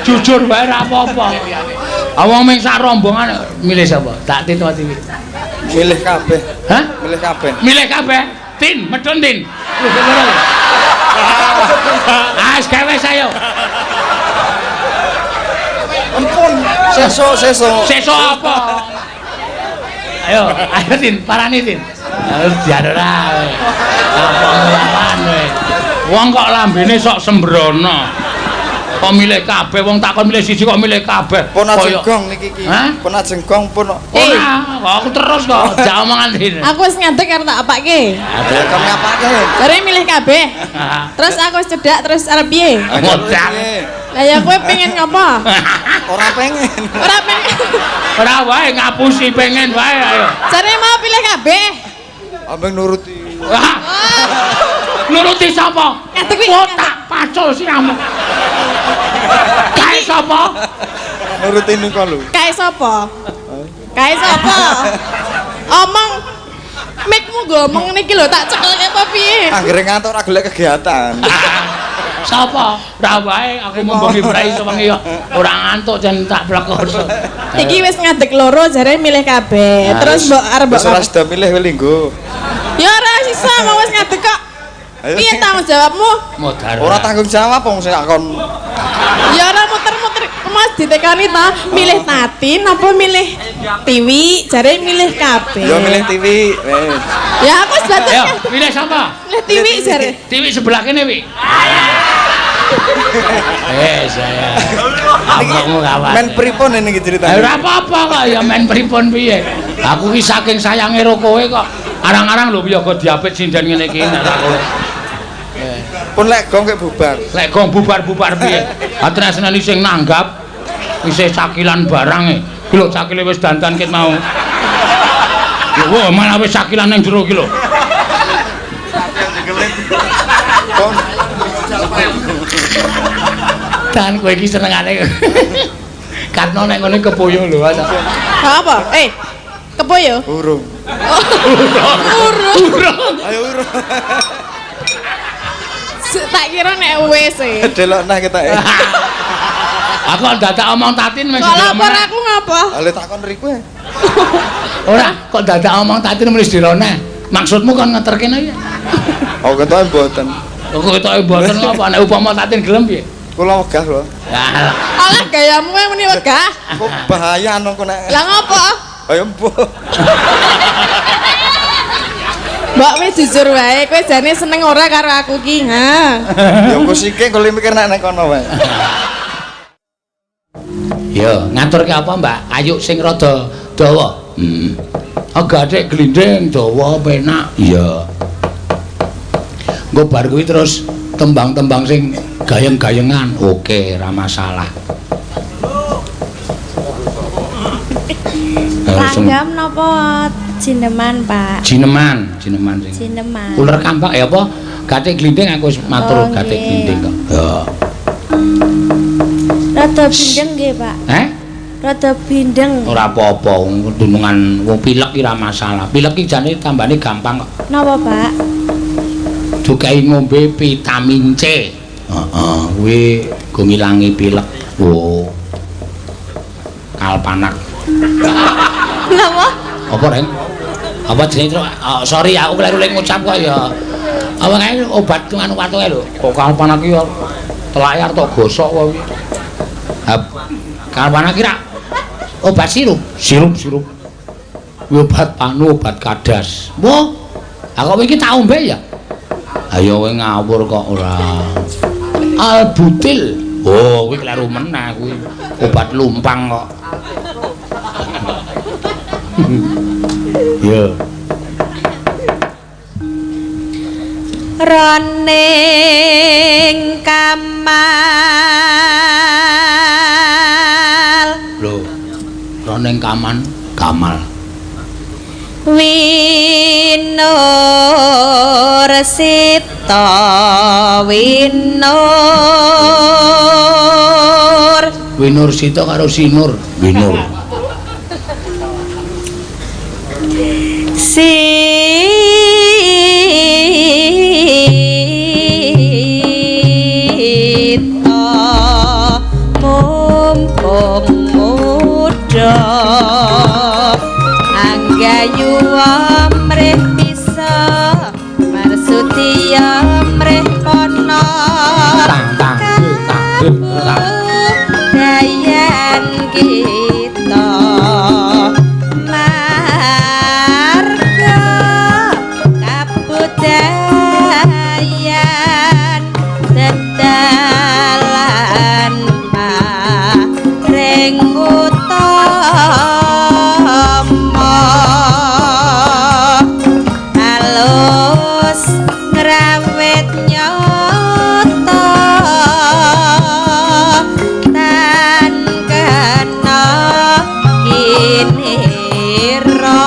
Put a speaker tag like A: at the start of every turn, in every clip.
A: Jujur wae ora apa-apa. Awang ming sak rombongan milih sapa? Tak Tito TV.
B: Milih kabeh.
A: Hah?
B: Milih kabeh.
A: Milih kabeh. Tin, medun Tin. Gawe sayo.
B: Ampun, sesuk apa?
A: Ayo Tin, parani Tin. Harus diadora. Apa nglawan kowe? Wong kok lambene sok sembrono. Kok milih kabeh wong takon milih siji kok milih kabeh.
B: Pun ajengong niki iki. Pun ajengong pun.
A: Ora, aku terus kok jak omongan Tin.
C: Aku wis ngadeg karo tak apake.
B: Ada kon ngapake?
C: Jare milih kabeh. Terus aku wis cedak terus arep piye?
A: Ngodak.
C: Lah ya kowe pengen ngopo?
B: Ora pengen.
C: Ora pengen.
A: Ora wae ngapusi pengen wae ayo.
C: Jare mau pilih kabeh.
B: Ambeng nuruti.
A: Nuruti sapa?
C: Ngadeg kuwi.
A: Tak pacul siamu. Kae sapa?
B: Nuruti niku lho.
C: Kae sapa? Kae sapa? Omong mikmu ngomong niki lho tak cekelke apa piye?
B: Anggere ngantuk ora golek kegiatan.
A: Sapa? Ora wae aku membongi brai sewengi yo. Ora ngantuk jan tak plekoso.
C: Iki wis ngadeg loro jare milih kabeh. Terus mbok arep mbok.
B: Wis ora sida milih linggo.
C: Ya ora sisa mau wis ngadeg kok. Piye tanggung jawabmu?
A: Modar.
B: Ora tanggung jawab wong sing kon.
C: Ya ora muter-muter Mas ditekani ta, milih Tatin apa milih Tiwi? Jare milih kabeh.
B: Ya milih TV.
C: Ya aku wis batas.
A: Ayo, milih sapa?
C: Milih Tiwi jare.
A: Tiwi sebelah kene wi. Saya. Abangmu kawan.
B: Men pripun ini ceritane?
A: Ora apa-apa kok ya men pripun piye. Aku ki saking sayange karo kowe kok arang-arang lho ya kok diapit sinden ngene iki nek kowe.
B: Pun lek gong kek bubar.
A: Lek gong bubar-bubar piye? Atresnani sing nanggap isih cakilan barang e. Ki lho cakile wis dandan ket mau. Ya wah malah wis cakilan nang jero ki lho. Dan kowe iki senengane. Karena nek ngene kepoyo lho.
C: Apa? Kepoyo?
B: Urung.
C: Urung.
B: Ayo urung.
C: Tak kira nek wis e.
B: Delok nah kita.
A: Aku dadak omong Tatin wis.
C: Kok lapor aku ngapa?
B: Ale takon riku.
A: Ora, kok dadak omong Tatin wis dirone. Maksudmu kon ngeterke ya?
B: Oh, ketoke mboten.
A: Kok ketoke mboten apa nek upama Tatin gelem piye?
B: Kula wegah lho.
C: Alah gayamu muni wegah.
B: Kok bahaya nang kok nek.
C: Lah ngopo?
B: Ayo mbok.
C: Mbak wis jujur wae, kowe jane seneng ora karo aku ki, ha.
B: Ya engko sithik kok mikir nek kono wae.
A: Yo, ngaturke apa, Mbak? Ayu sing rada dawa. Agak atik glinding dawa penak. Iya. Engko bar kuwi terus tembang-tembang sing gayeng-gayengan. Oke, ora masalah.
D: Langgam napa jineman, Pak?
A: Jineman sing.
D: Jineman.
A: Uler kampak ya apa? Gatik glinding aku wis matur gatik glinding kok. Ya.
D: Rada bindeng nggih, Pak. Rada bindeng.
A: Ora apa-apa, dunungan wong pilek ki ora masalah. Pilek ki jane tambane gampang kok.
D: Napa, Pak?
A: Dukai ngombe vitamin C. Heeh, kuwi go ngilangi pilek. Oh. Kalpanak.
D: Napa?
A: Apa, Ren? Apa jenenge? Sorry aku kleru-kleru ngucap kok ya. Apa kae obat anu watuke lho. Kok kalpanak ki ya telayar tok gosok wae. Kalpanak ki obat sirup. Obat anu obat kadas. Wah. Aku iki tak ombe ya. Ayo kowe ngawur kok ora. Albutil. Oh, kuwi kleru meneh kuwi. Obat lumpang kok. Yo.
D: Roning Kamal.
A: Lho. Roning Kamal.
D: Winur Sita Winur.
A: Winur Sita karo Sinur. Winur.
D: Sita mrih bisa marsudya mrih pono dayan kita marga kabudayan dedalan maring utama halus ngrawet nyoto tan kena kinira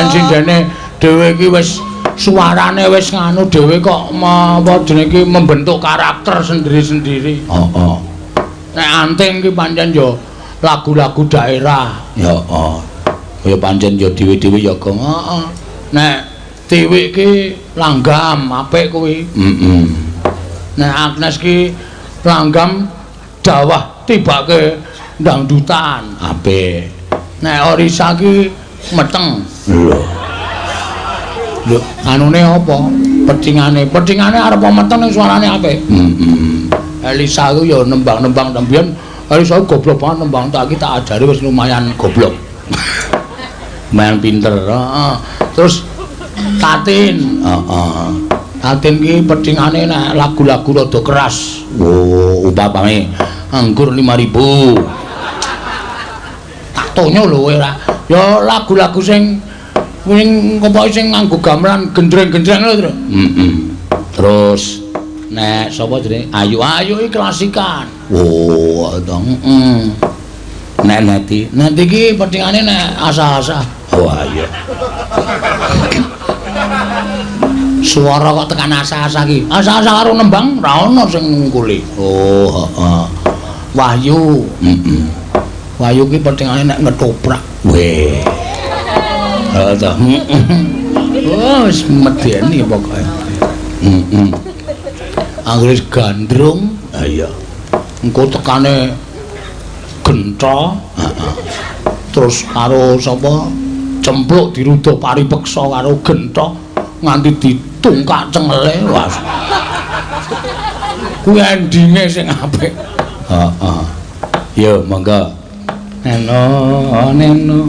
A: Sindene dhewe iki wis suarane wis nganu dhewe kok apa jenenge iki membentuk karakter sendiri-sendiri. Heeh. Nek anting iki pancen yo lagu-lagu daerah. Ya heeh. Kaya pancen yo dhewe-dhewe ya gong. Heeh. Nek Tiwik iki langgam apik kuwi. Heeh. Nek Agnes ki langgam dawah tibake dangdutan apik. Nek Orisa ki meteng. Lho. Lho, anune apa? Pedhingane arep meteng ning suarane apik. Elisa ku ya nembang-nembang tembian. Elisa goblok banget nembang tak iki tak ajari wis lumayan goblok. Lumayan pinter. Heeh. Terus Tatin, heeh. Tatin ki pedhingane nek lagu-lagu rada keras. Oh, upamane anggur 5.000. Tak tonyo lho kowe ra. Ya lagu-lagu sing apa sing nganggo gamelan gendreng-gendreng lho, Tru. Terus nek sapa jenenge? Ayu-ayu iki klasikan. Oh, dong. Nek Neti iki pedhingane nek asa-asa. Oh, ayo. Suara kok tekan asa-asa iki. Asa-asa karo nembang ra ono sing ngungkuli. Oh, heeh. Wahyu. Wahyu ki pedhingane nek ngetoprak. Weh. Heeh. Oh, wis medeni pokoke. Anggris gandrung. Ha iya. Engko tekane genta, heeh. Terus karo sapa? Cempluk diruduh paripeksa karo genta nganti ditungkak cengele. Wah. Kuwi endinge sing apik. Heeh. Yo, monggo. Neno.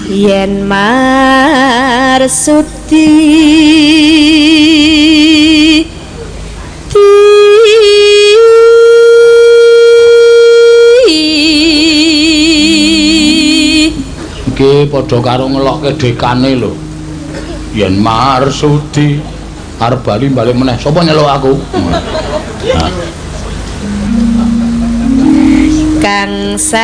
D: Yen marsudi
A: iki padha karo ngelokke dekane lho. Yen marsudi arep bali meneh. Sapa nyeluk aku?
D: Kang Satiti.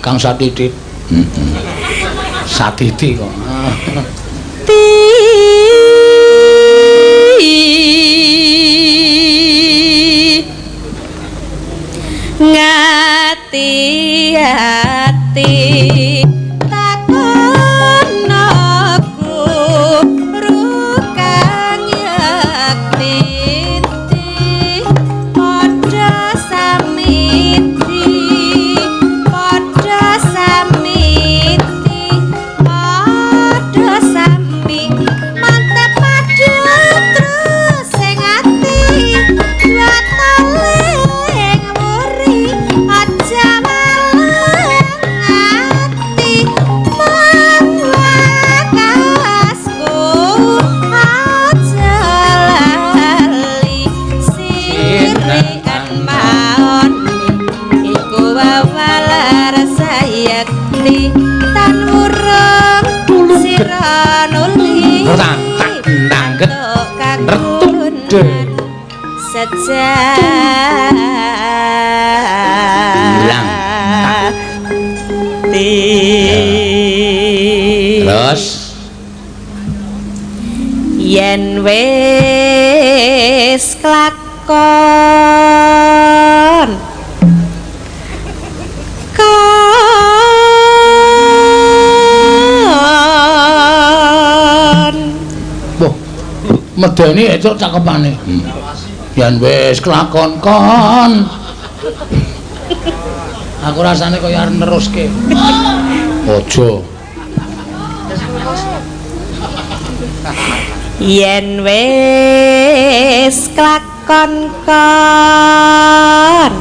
A: Kang Satitit. Satiti kok.
D: Ngati-ati takonaku rukang yakti padha samiti
A: gede. Bilang. Terus
D: yen wis kelakon
A: boh medeni itu cakepane. Yen wis kelakon kon. Aku rasane kaya arep neruske. Ojo.
D: yen wis kelakon kon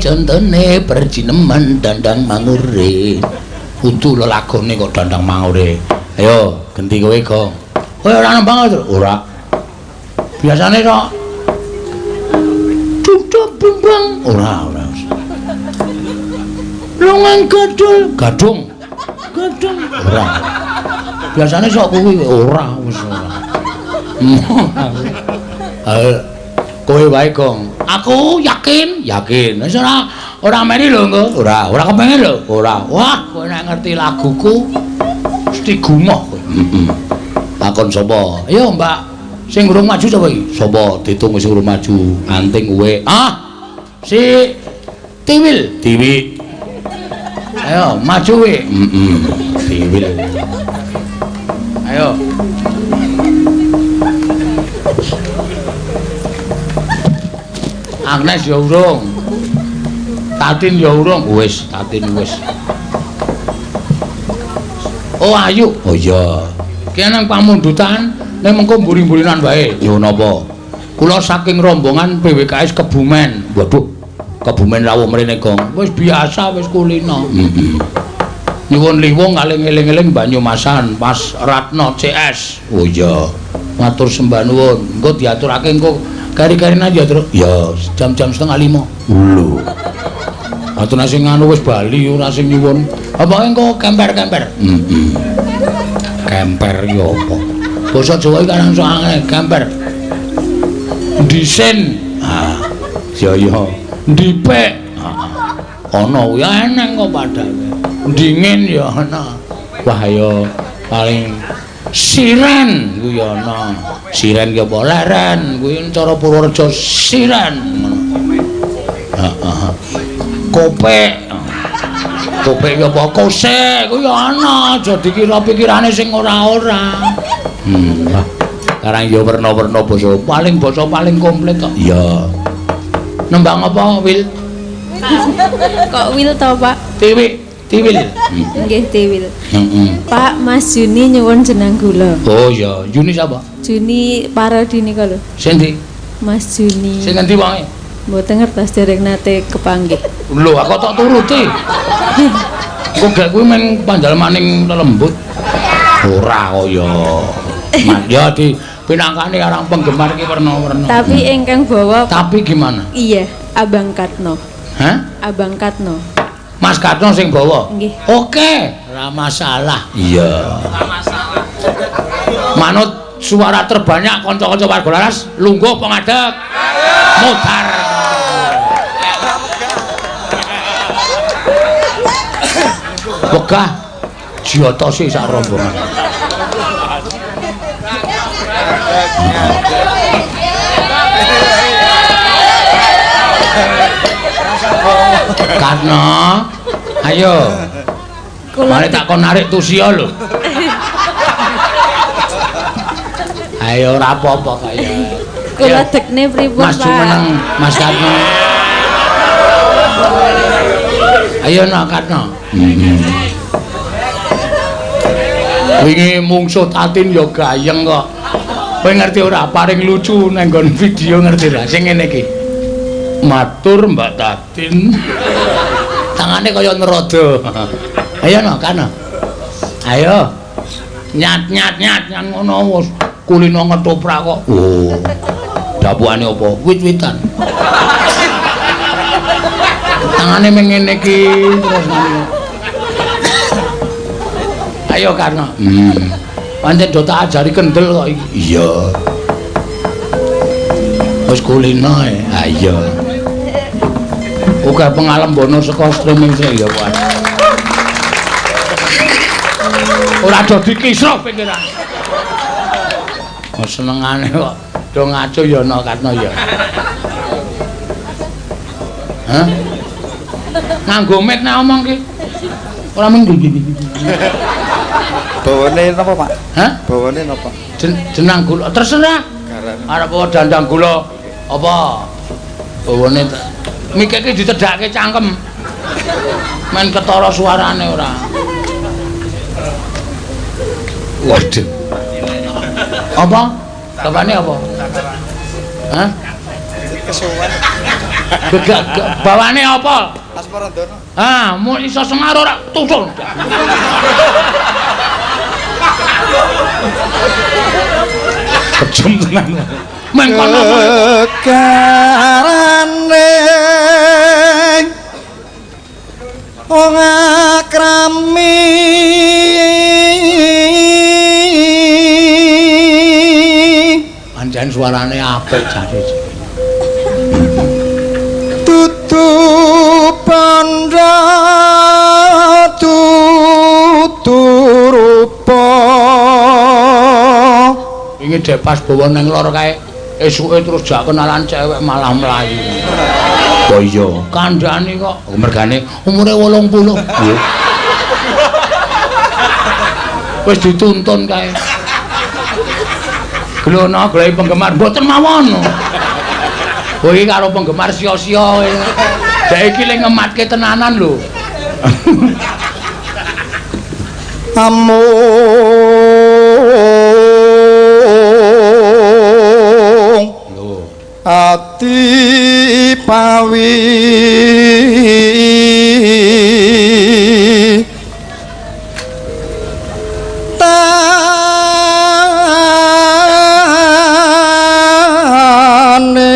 A: contone perjineman dandang mangure kudu lelagone kok dandang mangure. Ayo genti kowe gong kowe ora nembang to ora biasane kok tutup bimbang ora longan gadung ora biasane sok kuwi ora wis ora. Ayo kowe wae gong aku yakin wis ora meni lho engko ora kepengin lho ora wah kowe nek ngerti laguku mesti gumoh kowe. Takon sapa ayo mbak sing urung maju sapa iki sapa ditung sing urung maju anting kowe si Tiwi ayo maju kowe Tiwil ayo Agnes ya urung. Tatin ya urung. Wis, Tatin wis. Oh, Ayu. Oh iya. Ki nang pamundutan nek mengko mburi-mburinan wae. Ya napa? Kula saking rombongan PWKS Kebumen. Waduh. Kebumen rawuh mrene, Gong. Wis biasa wis kulino. Nyuwun liwung kaling eling-eling Banyumasan Mas Ratno CS. Oh iya. Matur sembah nuwun. Engko diaturake engko kari-kari aja terus ya jam-jam 4:30 lho atune sing anu wis bali ora sing nyuwun apa engko kemper-kemper kemper ya apa basa Jawa iki kan soalnya kemper disen ya dipek ana kuwi eneng kok padane dingin ya ana wah ya paling siren kuwi ana siren ki apa leren kuwi cara Purworejo siren kopek ki apa kosek kuwi ana aja dikira pikirane sing ora-ora karang ya werna-werna basa paling komplit kok iya nembang apa Wil
D: kok Wil to Pak
A: Tiwil
D: nggih Tiwil Pak Mas Juni nyuwun jeneng kula
A: oh iya Juni sapa
D: Juni Parodi nika lho.
A: Sendi?
D: Mas Juni.
A: Sing endi wae?
D: Mboten ngertos dereng nate kepanggih.
A: Lho, aku tak turuti. Kok gak kuwi men pandalemaning lelembut. Ora kaya. Ya di pinangkani arang penggemar iki werna-werna.
D: Tapi ingkang bawa
A: Tapi gimana?
D: iya, Abang Katno.
A: Hah?
D: Abang Katno.
A: Mas Katno sing bawa?
D: Nggih.
A: Oke, ora masalah. Iya. Ora masalah. Manut suara terbanyak kanca-kanca warga laras, lungguh apa ngadeg? Mutar. Wegah jiotosi sak rombongan. Katno, ayo. Mari tak kon narik tusia lho. Ayo ora apa-apa kaya.
D: Kula dekne pripun,
A: Mas
D: Pak?
A: Jumeneng, Mas Katno. Ayo no Katno. Wingi mungsuh tatin ya gayeng kok. Kowe ngerti ora paring lucu nang nggon video ngerti ra sing ngene iki. Matur Mbak Tatin. Tangane kaya nerodo. Ayo no Katno. Ayo. Nyat ngono wis kulino ngetoprak kok. Oh. Dapukane apa? Wit-witan. Tangane mengene iki terus ngono. Ayo Karno. Pancen do tak ajari kendel kok iki. Iya. Wis kulino ae. Ha iya. Uga pengalembono saka streaming ya, Pak. Ora do dikisruh pikiran. Oh senengane kok do ngaco ya ana Katno ya. Hah? Nganggo mic nek omong ki. Ora mung
B: Bawane napa, Pak?
A: Hah?
B: Bawane napa?
A: Jenang gula terserah. Arep apa dandang gula apa? Bawane mik iki ditedhake cangkem. Men ketara suarane ora. Waduh. Apa? Bapakne apa? Hah?
B: Kesuwen.
A: Bawane apa?
B: Asmarandono.
A: Ah, mau iso semar ora tutul. Kejem tenan. Mengkono
B: karane wong akrami
A: pancen suarane apik jare.
B: Tutu pandha tuturupa
A: Wingi dek pas bawa nang lor kae esuke terus jak kenalan cewek malah mlayu. Oh iya, kandhane kok mergane umure 80. Wis dituntun kae. Glono golek penggemar mboten mawon. Oh iki karo penggemar sia-sia. Dek iki le ngematke tenanan lho.
B: ati pawi tane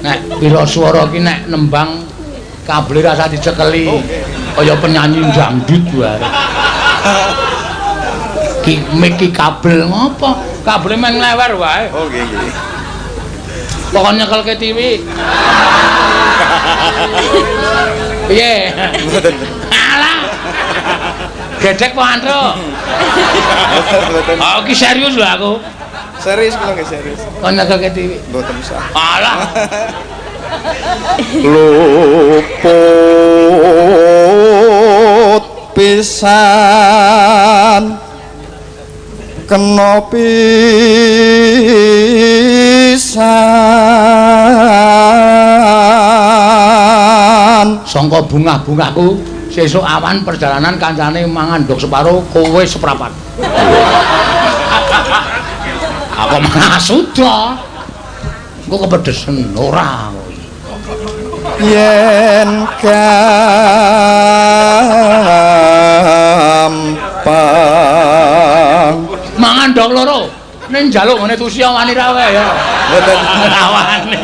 B: nek
A: Pira swara ki nek nembang kabel rasa dicekeli kaya penyanyi dangdut wae. Ki miki kabel ngopo? Kabel men nglewer wae.
B: oh nggih nggih
A: Pokoknya nyekelke TV. Piye?
B: mboten
A: Alah. Gedek po antro.
B: mboten
A: Oh ki serius lho aku.
B: serius kula nggih serius
A: Kok nyekelke TV.
B: mboten usah
A: Alah.
B: luput pisan kena pisan
A: Sangka bungah-bungahku sesuk awan perjalanan kancane mangan ndok separo kowe seprapat. Aku malah sudah. Engko kepedesen ora.
B: yen gampang
A: mandok loro. Ning njaluk ngene tusia wani ra wae ya.
B: Mboten
A: Rawani.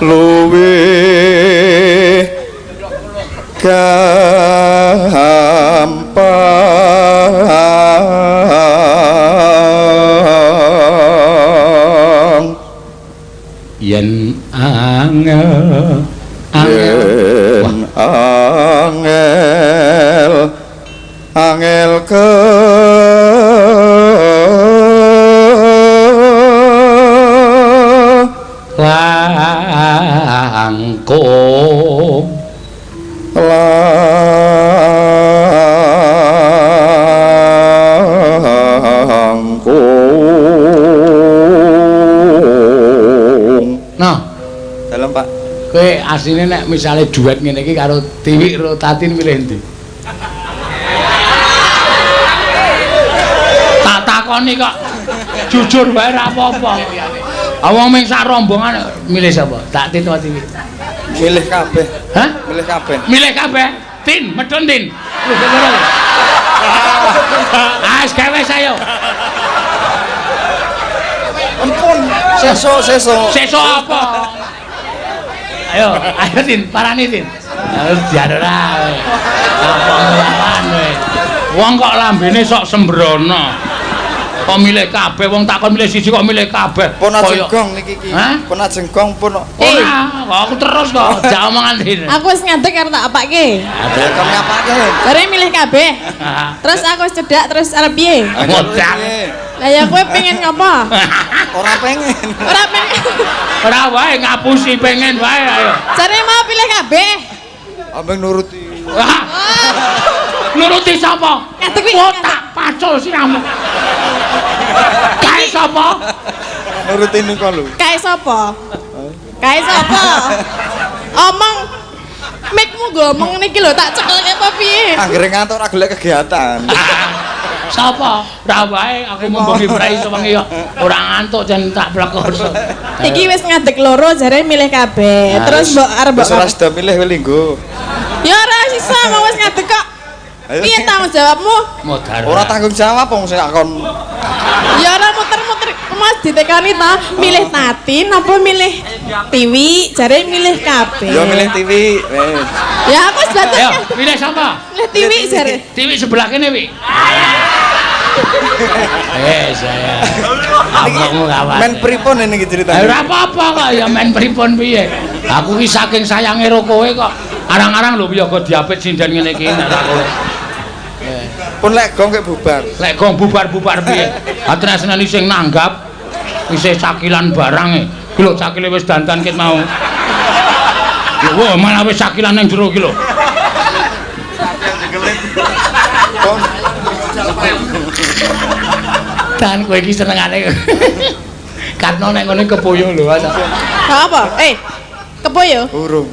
B: luwe gampang
A: Yen angel
B: yen angel ke
A: langkung
B: langkung
A: nah
B: dalam Pak
A: kowe asline nek misale duet ngene iki karo Tiwik karo Tatin milih endi tak takoni kok jujur wae ra apa-apa awang ming sak rombongan milih sapa Tatin atau Tiwik
B: milih kabeh
A: hah
B: milih kabeh
A: milih kabeh Tin medun Tin wis gawe sayo
B: ampun sesuk
A: sesuk apa ayo Tin parani Tin diadora apa nglawan kowe wong kok lambene sok sembrono kok milih kabeh wong takon milih siji kok milih kabeh
B: pun ajengkong niki iki pun ajengkong pun
A: ora kok aku terus kok jak omongan Tin
C: Aku wis ngadeg karo tak apake.
B: ada kami apake
C: Bare milih kabeh. Terus aku wis cedak terus arep piye?
A: ngodak
C: Lah ya kowe pengen ngopo?
B: ora pengen
C: Ora pengen.
A: ora wae ngapusi pengen wae ayo
C: Jare mau pilih kabeh.
B: ambeng nuruti
A: Wah, nuruti sapa
C: Ngadeg kuwi.
A: tak pacul siramu kae sapa
B: nuruti niku lho
C: Kae sapa? Kae sapa? Omong mikmu ngomong niki lho tak cekelke apa piye?
B: anggere ngantuk ora golek kegiatan
A: sapa ora wae aku membengi brai sewengi kok ora ngantuk jan tak plekoso
C: Iki wis ngadeg loro jare milih kabeh. Terus mbok arep mbok.
B: wis ora sida milih kowe linggo
C: Ya ora sisa mau wis ngadeg kok. Piye tanggung jawabmu?
A: modar
B: ora tanggung jawab wong sing akon
C: Ya ora muter-muter Mas ditekani ta milih Tatin apa milih Tiwi jare milih kabeh.
B: ya milih TV wis
C: Ya aku wis batas.
A: ayo pilih sapa
C: Milih Tiwi jare.
A: Tiwi sebelah kene wi saya ngomong kawan
B: men pripun ini ceritanya
A: ora apa-apa kok ya main pripun piye aku ki saking sayange karo kowe kok arang-arang lho ya kok diapit sinden ngene iki nek kowe
B: pun lek gong kek bubar
A: lek gong bubar-bubar piye atresnani sing nanggap isih cakilan barange iki lho cakile wis dandan ket mau lho malah wis cakilan ning jero iki lho dan kowe iki senengane katno nek ngene kepoyo lho
C: Apa? Kepoyo?
B: urung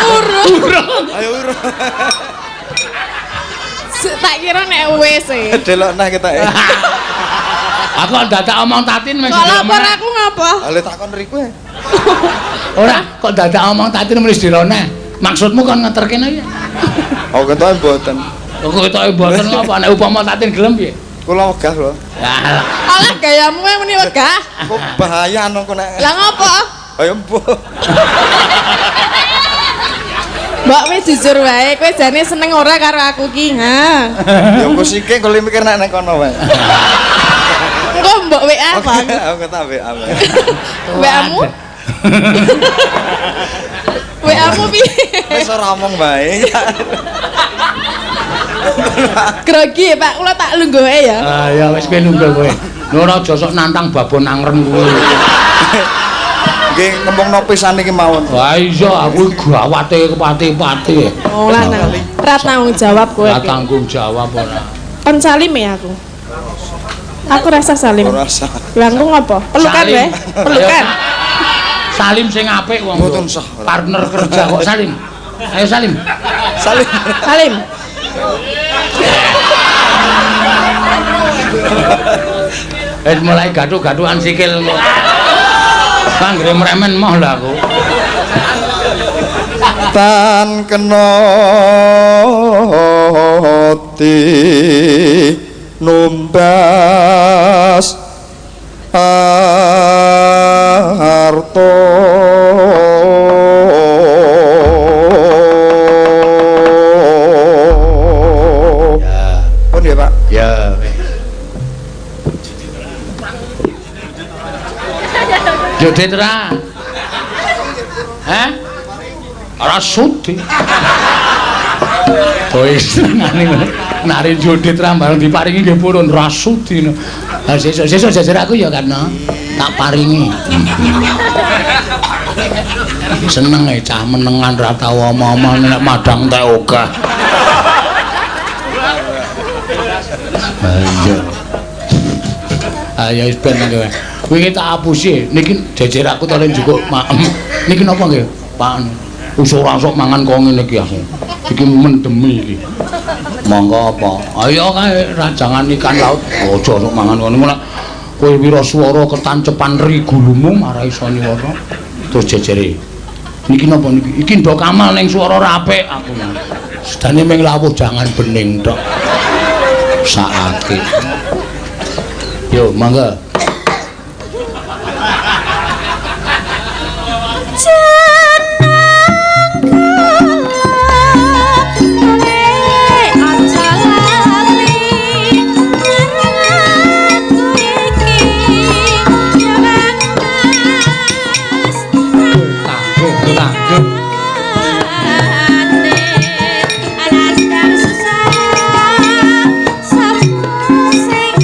C: Urung.
B: ayo urung
C: Tak kira nek wis e.
B: delok nah kita
A: aku dadak omong Tatin wis
C: Kok lapor aku ngapa?
B: ale takon riku
A: ora kok dadak omong Tatin wis dirone maksudmu kon ngeterke ya
B: oh ketoke mboten
A: kok ketoke mboten apa nek upama Tatin gelem piye
B: kula wegah lho
A: ya
C: Alah gayamu wae muni wegah.
B: kok bahaya nang kok nek
C: Lah ngopo?
B: ayo mbok
C: Mbak wis jujur wae, kowe jane seneng ora karo aku ki, ha.
B: ya kok sike kok mikir nek nek kono wae
C: Engko mbok WA apa?
B: aku ketak WA
C: WA-mu? WA-mu piye?
B: wis ora omong bae
C: Grogi ya, Pak, kula tak lungguhe ya.
A: ya wis kowe nunggu kowe ora aja sok nantang babon angren kowe
B: nggih ngomongno pisan iki mawon
A: wah iya aku gawate kepati-pati
C: Oh, lanang. Ora tanggung jawab kowe.
A: ora tanggung jawab ora
C: Kon salim ya aku. Aku rasa salim.
B: ora sah
C: Lah engko ngopo? Pelukan
A: Salim.
C: wae. Pelukan.
A: Salim sing apik wong
B: Mboten sah.
A: partner kerja kok Salim ayo Salim
B: salim
C: Salim.
A: mulai gaduh-gaduhan sikil kok kanggre mremen moh lah aku
B: tan kenot mati numbas harta pun ya Pak
A: Ya. Jodet ra. Hah? Ora sudi. Kowe senengane nari jodet ra bareng diparingi nggih purun ra sudi. Lah sesuk jajar aku ya kan tak paringi. Seneng cah menengan ra tau omong-omong nek madang teh ogah. Ayo. Ayo wis ben kowe. Wingi tak apusi, niki jejer aku to njukuk maem. Niki napa nggih, Pak? Usah ora sok mangan kok ngene iki aku. Iki mendemi iki. Monggo apa? Ayo kae ranjangan ikan laut. Aja sok mangan ngono nek kowe wiraswara ketancepan rigulumu marai iso nyuwara. Terus jejere. Niki napa niki? Iki ndok kamal ning swara apik aku. Sedane ming lawuh jangan bening tok. Saake. Yo, mangga.
D: Susah, sapu sing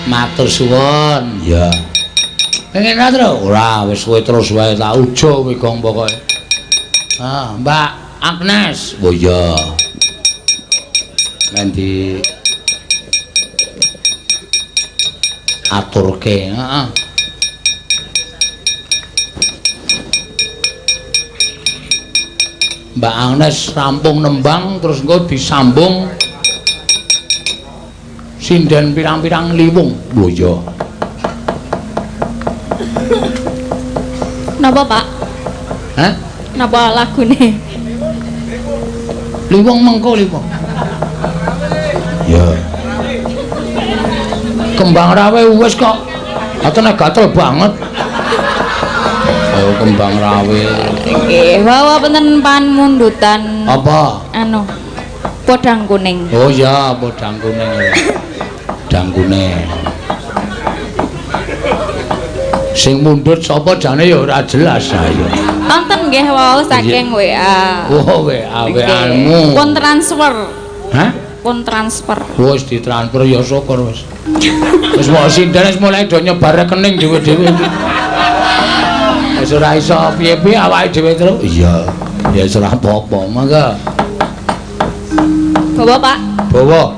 A: Matur suwun. Ya. Pengen ra terus? Ora, wis kowe terus wae tak ujo kowe gong pokoke. Ah, Mbak Agnes. Oh iya. Nanti aturke, heeh. Mbak Agnes rampung nembang terus engko disambung sinden pirang-pirang liwung. Lho iya.
D: Napa, Pak?
A: Hah?
D: Napa lagune?
A: Liwung mengko liwung. Ya. Kembang rawe wis kok. Atene gatel banget. Ayo kembang rawe.
D: Nggih, bawa penten panmundutan.
A: Apa?
D: Anu. Podang kuning.
A: Oh ya, podang kuning. Podang kuning. Sing mundhut sapa jane ya ora jelas ayo.
D: Wonten nggih wau saking WA.
A: Oh, WA-mu.
D: Pun transfer.
A: Hah?
D: Pun transfer.
A: Wis ditransfer ya syukur wis. Wis mau sinden wis mulai do nyebar rekening dhewe-dhewe. Wis ora iso piye-piye awake dhewe terus. Iya. Ya ora apa-apa, mangga.
D: Bawa, Pak.
A: Bawa.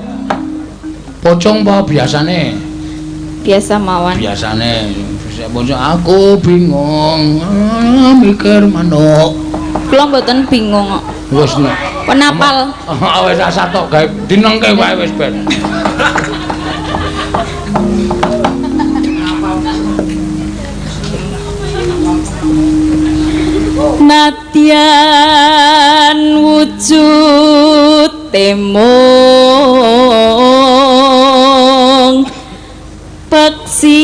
A: Pocong apa biasane?
D: Biasa mawon.
A: Biasane pocong aku bingung mikir manuk.
D: Kula mboten bingung kok.
A: Wis
D: Penapal.
A: Wis asat tok gawe dinengke wae wis ben.
D: Nadyan wujud temung peksi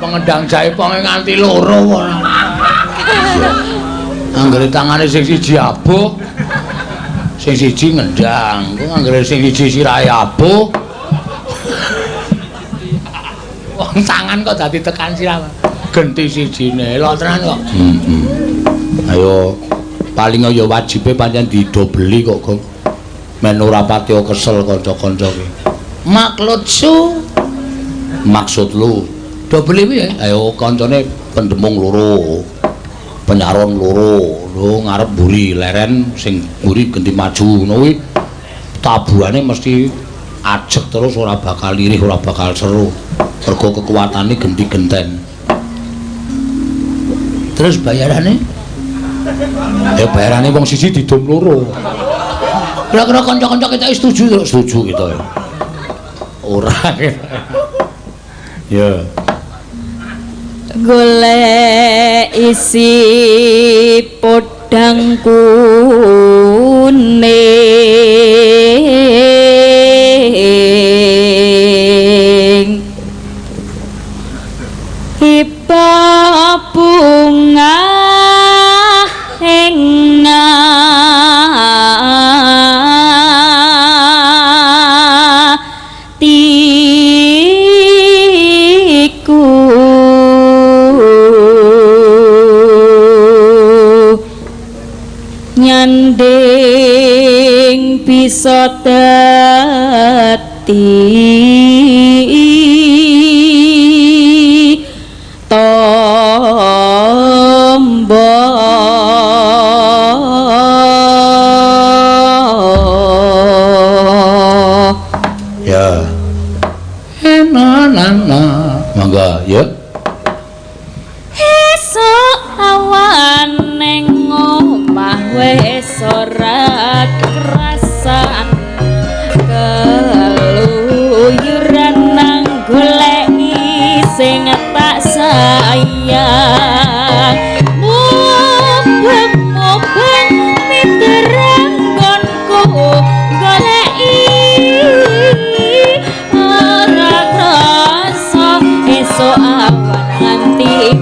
D: Pengedang jaiponge nganti loro ora. Anggere tangane sing siji abuh, sing siji ngendang. Ku anggere sing siji sirahe abuh. Wong tangan kok dadi tekan sirah. Genti sijine, elok tenan kok. Ayo paling ya wajibe pancen didobeli kok, Gong. Men ora pati kesel kanca-kanca ki. Maksud lu dobeli piye? Ayo kancane pendemung loro. Penyaron loro. Lho ngarep mburi leren sing mburi genti maju ngono kuwi. Tabuhane mesti ajeg terus ora bakal lirih, ora bakal seru. Mergo kekuatane genti genten. Terus bayarane? Ya bayarane wong siji didom loro. Kira-kira kanca-kanca kita setuju kita ya. Ora. Ya. Golek isi podang kuning iba bunga nyanding bisa dadi
E: wis ora kerasan keluyuran nang goleki sing tak sayang mubeng miteran nggonku goleki ora krasa esuk awan nganti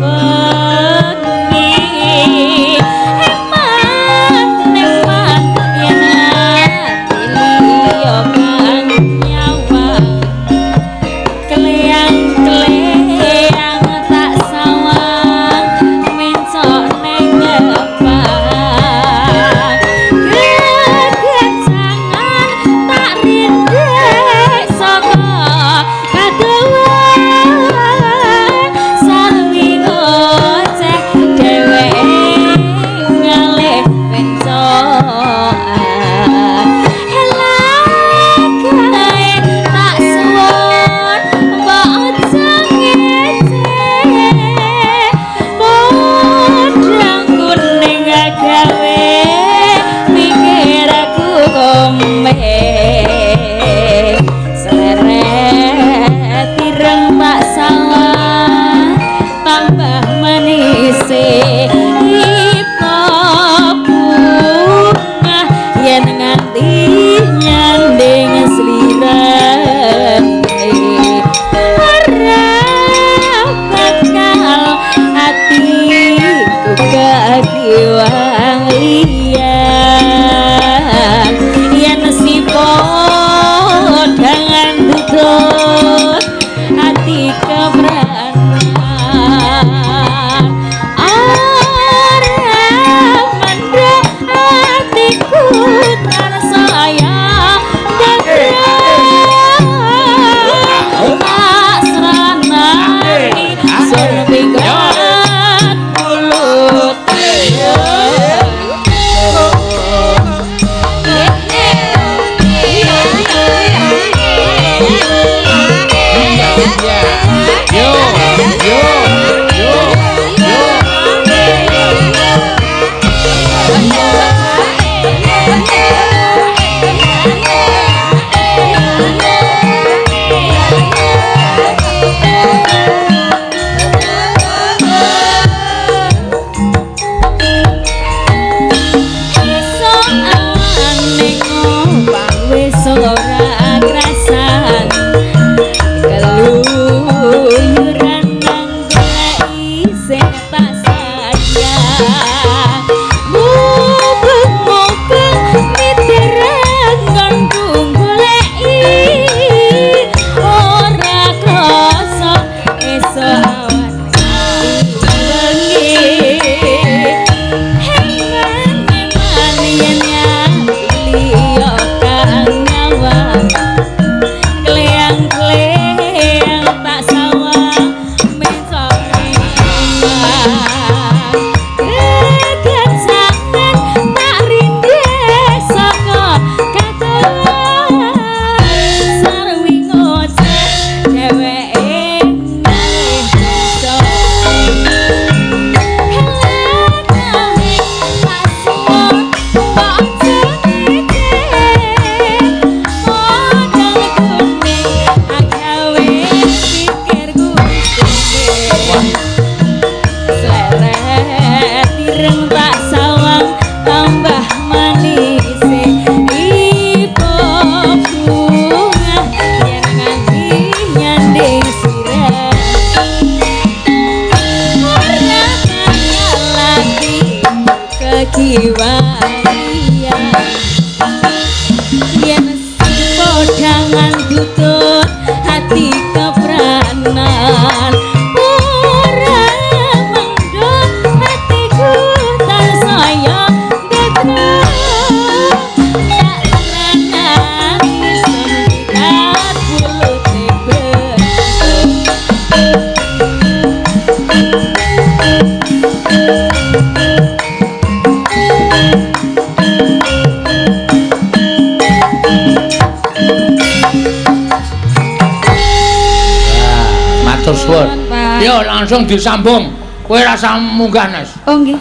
A: Yo langsung disambung Kowe rasa munggah Nes.
E: Oh nggih.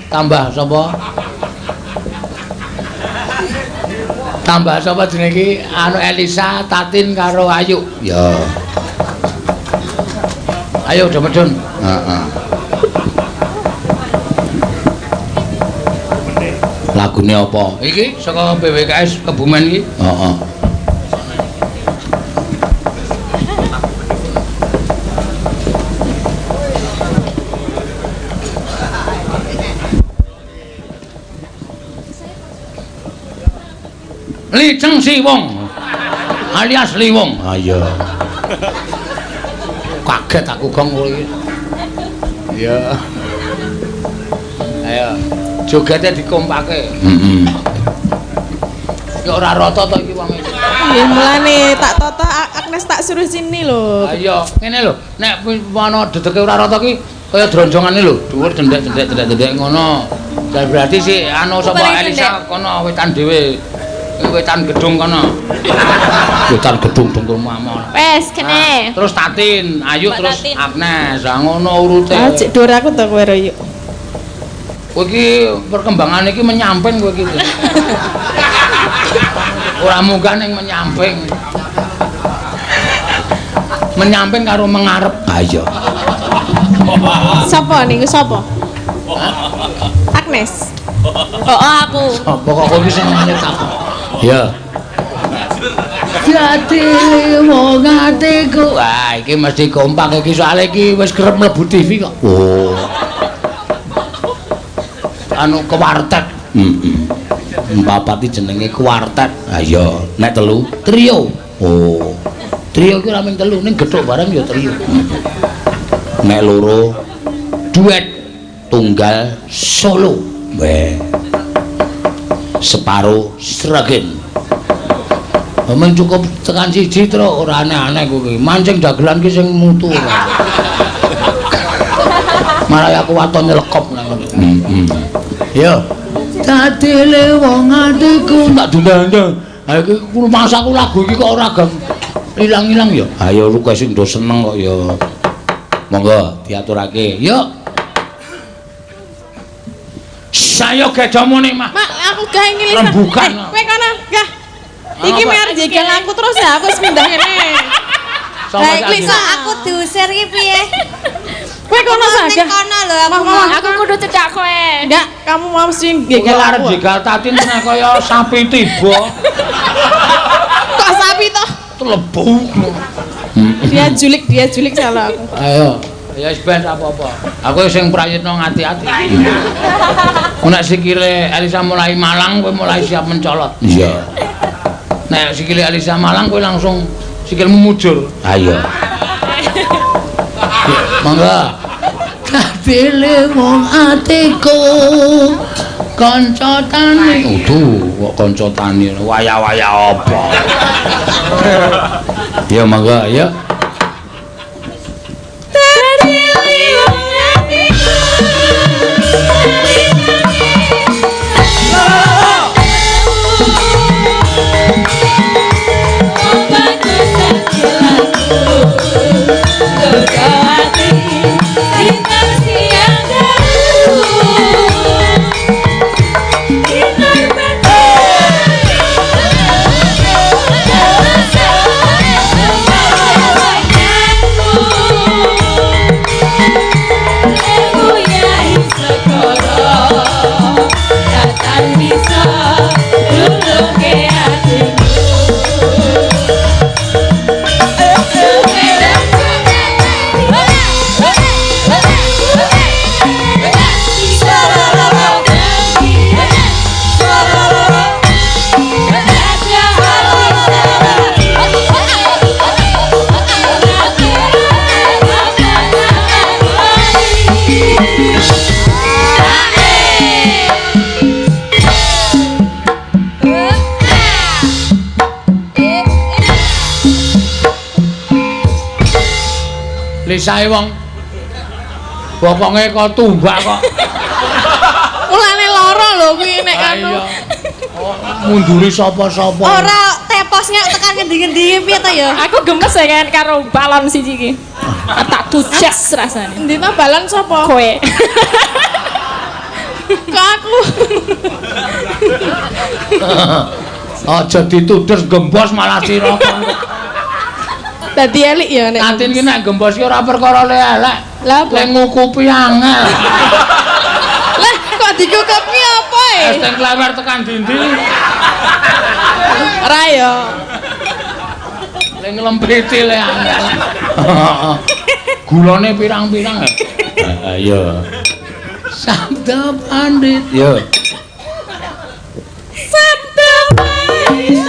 A: Tambah sapa? Tambah sapa jenenge iki? Anu Elisa, Tatin karo Ayu. Ya. Ayo Demedun. Heeh. Lagune apa? Iki saka BWKS Kebumen iki. Heeh. Li Cheng Si Wong alias Li Wong. Ah iya. Kaget aku gong kowe iki. Iya. Ayo, jogete dikompake. Heeh. Ya ora rata to iki wong iki.
C: Nggih mulane tak toto Agnes tak suruh sini lho.
A: Ayo, ngene lho. Nek ana dedeke ora rata ki kaya dronjongane lho, dhuwur dendek ngono. Dan berarti si anu sapa Elisa kono wetan dhewe. Wetan gedung kono. Wetan gedung dengkul mamon.
E: Wes kene.
A: Terus Tatin, Ayu
E: Mbak
A: terus
E: Tatin.
A: Agnes. Lah ngono urute.
C: Ah cek dur aku to kowe Royo.
A: Kowe iki perkembangan iki menyamping kowe iki. Ora munggah ning menyamping. Menyamping karo mengarep. Ha iya.
C: Sapa niku sapa? Agnes.
E: Oh aku.
A: Sapa kok kowe iki sing nyet aku? Ya. Dadi wong atiku. Wah, iki mesti kompak iki soalnya iki wis kerep mlebu TV kok. Oh. Anu kuartet. Bapak iki jenenge kuartet. Ha iya, nek telu trio. Oh. Trio iki ora mung telu, ning gethuk bareng ya trio. Nek loro duet tunggal solo. Weh. Separo sragen. Memang cukup tekan siji terus ora aneh-aneh kowe. Mancing dagelan ki sing mutu ora. Malah aku waton nyelekop nang ngene. Yo. Dadi le wong atiku tak dundang-dundang. Ha iki masaku lagu iki kok ora gam ilang-ilang ya. Ayo lu sing do seneng kok ya. Monggo diaturake. Yuk. Saya gedomu nih, Mak.
C: Mak, aku gawe ngilis.
A: Rembukan.
C: Kowe kono, gah. Iki mer jegal aku terus ya, aku wis pindah kene.
A: Lah
C: iki
E: Bisa aku diusir iki piye?
C: Kowe kono saja.
E: Kono lho aku. Aku kudu cedak kowe.
C: Enggak, kamu mau mesti
A: Gegal
C: jegal
A: arep
C: aku.
A: jegal Tatin tenan kaya sapi tiba.
C: Kok sapi toh?
A: Telebu.
C: Dia julik salah aku.
A: Ayo. Ya wis ben apa-apa. Aku sing prayitno ngati-ati. Nek sikile Elisa mulai malang kowe mulai siap mencolot. Iya. Nek sikile Elisa malang kowe langsung sikilmu mujur. Ayo. Monggo. Dadi wong atiku kanca tani. Kok kanca tani waya-waya apa? Ya monggo, ya. Lisae wong bokonge kok tumbak kok.
C: Mulane lara lho kuwi nek
A: Ah,
C: anu.
A: iya. Oh, munduri sapa-sapa.
E: Ora tepos nek tekan ngendi-ngendi piye ta ya?
C: Aku gemes ya kan karo balon siji iki.
E: Tak tujak rasane.
C: Endi to balon sapa?
E: Kowe.
C: Kok aku.
A: Aja ditudur gembos malah sira.
C: Dadi elik ya nek.
A: Katin ki nek gembos ki ora perkara elek.
C: Lah apa?
A: Lek ngukupi angel.
C: Lah kok dikukupi apa e?
A: Es teng klewer tekan dindi.
C: Ora ya.
A: Lek nglempiti le angel. Gulane pirang-pirang ya. Ayo. Sabda pandit. Yo.
C: Sabda pandit.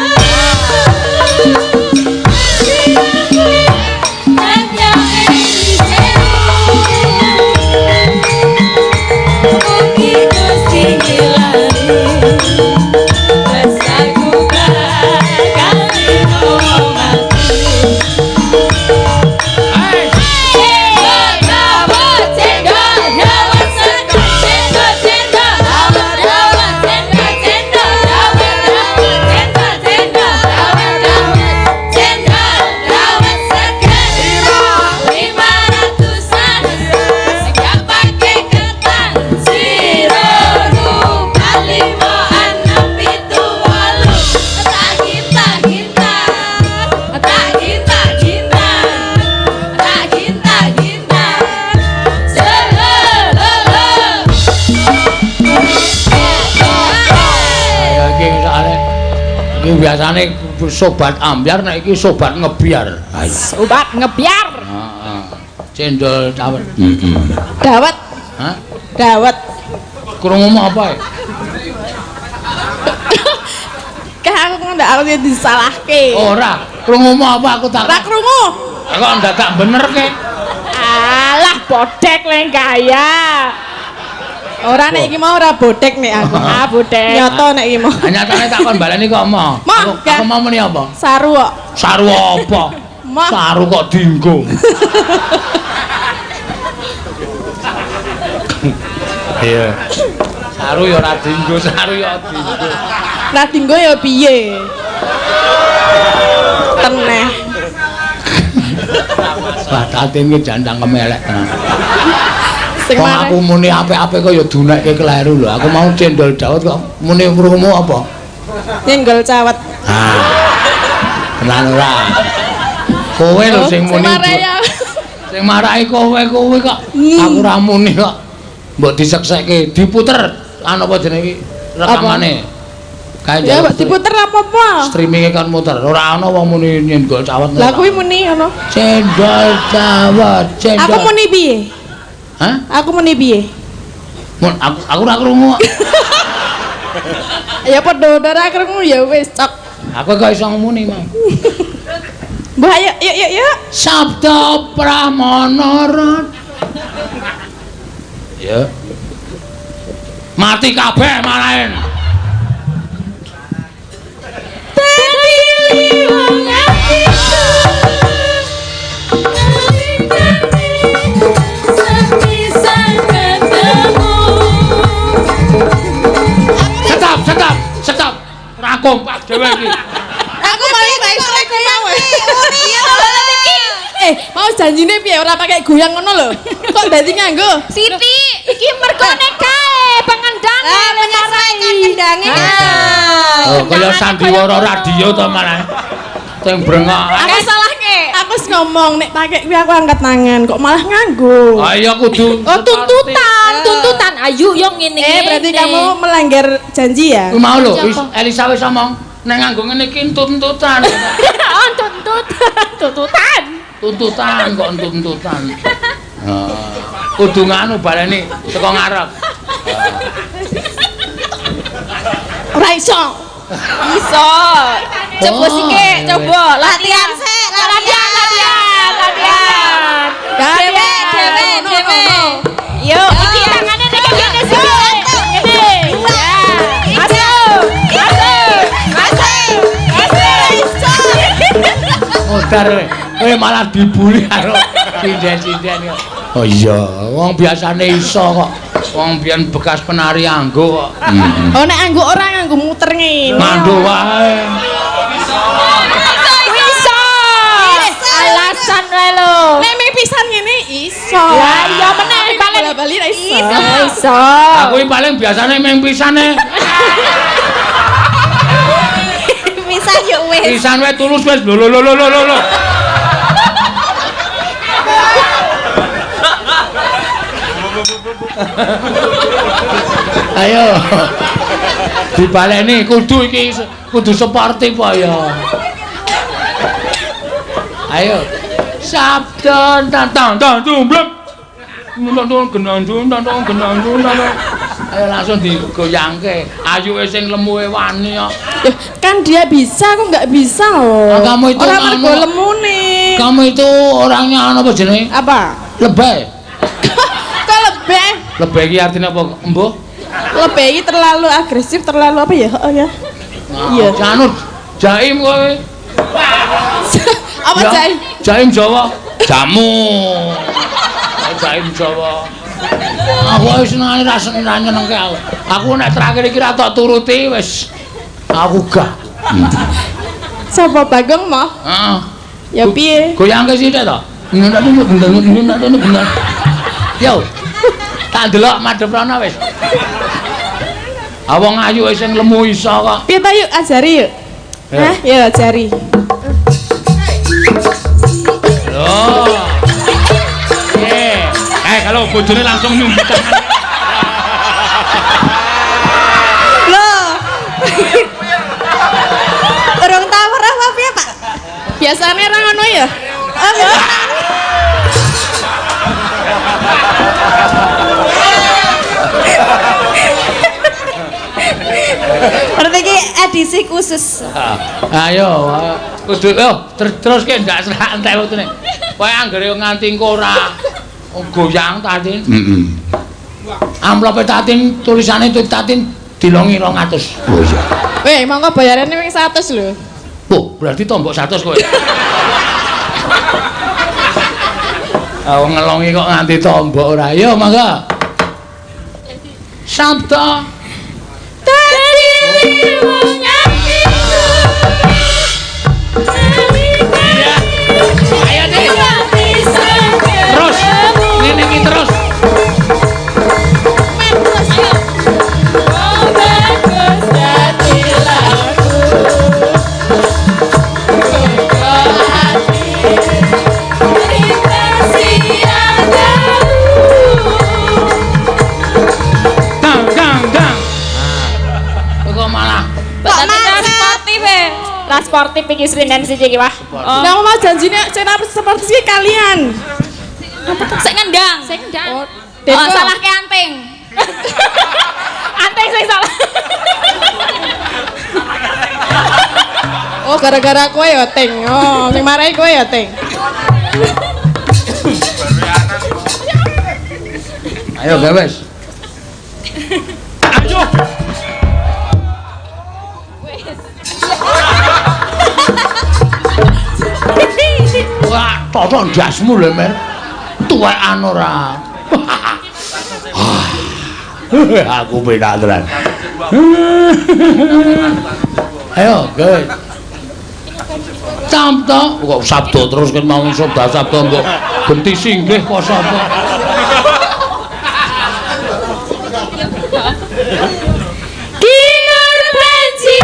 A: Biasane sobat ambyar nek iki sobat ngebiar. Ayo.
E: Sobat ngebiar.
A: Heeh. Cendol dawet.
C: Dawet.
A: Hah?
C: Dawet.
A: Krungu apa e?
C: Kah aku ndak aku disalahke.
A: Ora, krungu apa aku tak.
C: Ora krungu.
A: Kok ndadak bener ke?
E: Alah bodek leng kaya.
C: Ora nek iki mau ora bodek nek aku.
E: Ah bodek.
C: Nyoto nek iki mau.
A: Nyatane tak kon baleni kok mo. Aku mau muni apa?
C: Saru kok.
A: Saru apa?
C: Mah.
A: Saru kok dienggo. Iya. Saru ya ora dienggo, saru ya dienggo.
C: Ora dienggo ya piye? Teneh.
A: Batate iki jandang kemelek tenan.
C: Sing
A: Kok aku muni apik-apik kok ya dunekke kleru lho. Aku mau cendol dawet kok muni krungu apa?
C: Nyenggol cawet.
A: Ah. Tenan ora. Kowe lho sing muni. Sing marahi kowe kok. Aku ora muni kok. Mbok diseksekke, diputer anu apa jenenge iki? Rekamane. Kae
C: Ya mbok diputer apa-apa.
A: Streaminge kan muter. Ora ana wong muni nyenggol cawet.
C: Lah kuwi muni ngono.
A: Cendol dawet, cendol.
C: Aku muni piye?
A: Hah?
C: Aku muni piye?
A: Aku ora krungu.
C: Ya padha ora krungu ya wis cok.
A: Aku kok iso muni, Mang.
C: Mbah ayo yuk.
A: Sabda Pramana Rat. Ya. Mati kabeh malahen.
E: Dadi liwang atiku.
A: Stop. Ora kompak dhewe iki.
C: Aku malah gak iso iku mau. Iya banget iki. Mau janjine piye ora pakai goyang ngono lho. Kok dadi nganggo?
E: Siti, iki mergo nek kae pengendangan menyesuaikan kendange.
A: Oh, kaya sandiwara radio to malah. Teng brengok.
C: Aku salahke. Aku wis ngomong nek pakai kuwi aku angkat tangan kok malah nganggo.
A: Ayo kudu.
E: Oh, tuntutan. Ayo yo ngene iki.
C: Berarti kamu melanggar janji ya?
A: Ku mau lho, Elisa wis ngomong nek nganggo ngene iki tuntutan.
E: Oh, tuntutan.
A: Tuntutan kok tuntutan. Heeh. Kudu nganu baleni saka ngarep.
C: Ora iso.
E: Iso. Coba sike, coba latihan. Dewe. Yo, iki tangane nek ngene sik. Ngene. Ya. Masuk.
A: Modar kowe malah dibuli karo sinden-sinden kok. Oh iya, wong biasane iso kok. Wong biyen bekas penari anggo kok.
C: Oh nek anggo ora nganggo muter ngene.
A: Mandho wae.
E: Bisa. Alasan wae lho.
C: Nek ming iso.
E: Lah iya meneh balen.
C: Bola-bali ra iso.
E: Iso.
A: Aku iki paling biasane meng pisane.
E: Pisan yuk wis.
A: Pisan wae tulus wis lho. Ayo. Dibaleni kudu iki kudu sportif ya. Ayo. Sabdan tantang tumblek. Nonton genandun. Ayo langsung digoyangke. Ayuke sing lemu wani kok.
C: Kan dia bisa, aku nggak bisa loh.
A: Kamu itu
C: orang
A: anu-
C: mergo lemu nih.
A: Kamu itu orangnya apa jenenge?
C: Apa?
A: Lebay.
C: Kok lebih?
A: Lebay iki artinya apa, Mbah?
C: Lebih ini terlalu agresif, terlalu apa ya? Oh ya. Iya.
A: Janur jaim kowe.
C: Apa
A: Ya,
C: Jaim?
A: Jaim Jawa. Jamu. Jaim Jawa. Aku wis senengane ra nyenengke aku. Aku nek terakhir iki ra tok turuti wis. Aku gak.
C: Sopo Bagong mah?
A: Heeh.
C: Ya piye?
A: Goyangke sithik to. Bener. Yo. Tak delok madhep rono wis. Awong ayu sing lemu iso kok.
C: Piye ta yuk ajari yuk.
A: Ya.
C: Hah? Ya ajari.
A: Loh. Kalau bojone langsung nyumbut tangan.
C: Loh. Urung tau ora apa piye, Pak? Biasane ra ngono ya? Oh ya. Berarti iki edisi khusus.
A: Ayo, kudu terus ki ndak santai wektune. Kowe anggere nganti engko ora goyang tatin. Heeh. Amplope tatin tulisane tatin dilongi 200. Oh iya.
C: Weh, monggo bayarane wing 100 lho.
A: Oh, berarti tombok 100 kowe. Wong ngelongi kok nganti tombok ora. Yo, monggo. Sabda
E: Dadi liwanya
A: ayo deh. Terus, ngene iki terus.
E: Sportif iki srinden siji iki wah.
C: Lah mau janjine cena seperti sih kalian.
E: Sik ngendang.
C: Oh,
E: Oh, salah ke anting. Anting sing salah.
C: Oh, gara-gara kowe ya, Ting. Oh, sing marahi kowe ya, Ting.
A: Ayo gawes. Ayo. Wah, totok jasmu lho, Mer. Tuwekan ora. Aku beda tenan. Ayo, guys. Sabda, kok sabda terus kan mau sabda mbok genti singgih kok sapa.
E: Kinar benci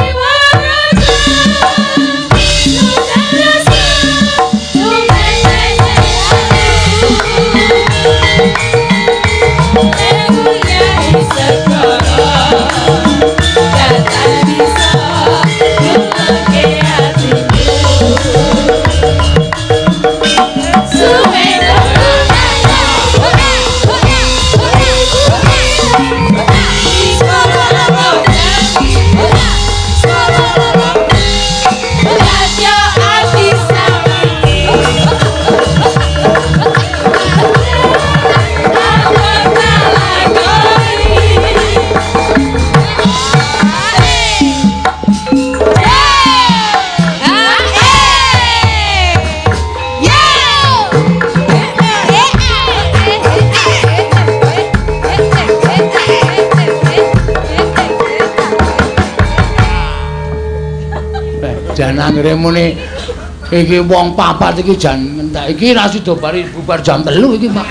A: Iki wong papat iki jan entek iki ra sida bari bubar jam 3 iki, Pak.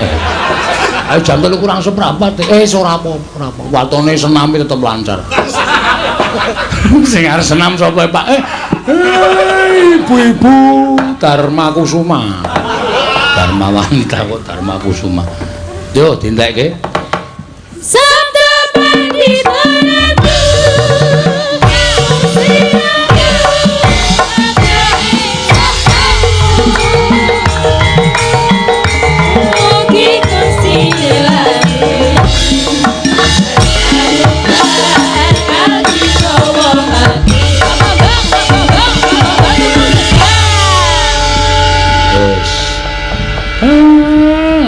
A: Ayo jam 3 kurang seprapat. Ora apa-apa. Watone sename tetep lancar. Sing arep senam sapa, Pak? Ibu-ibu Dharma Kusuma. Dharma wanita kok Dharma Kusuma. Yo dientekke.
E: Sabda panditanaku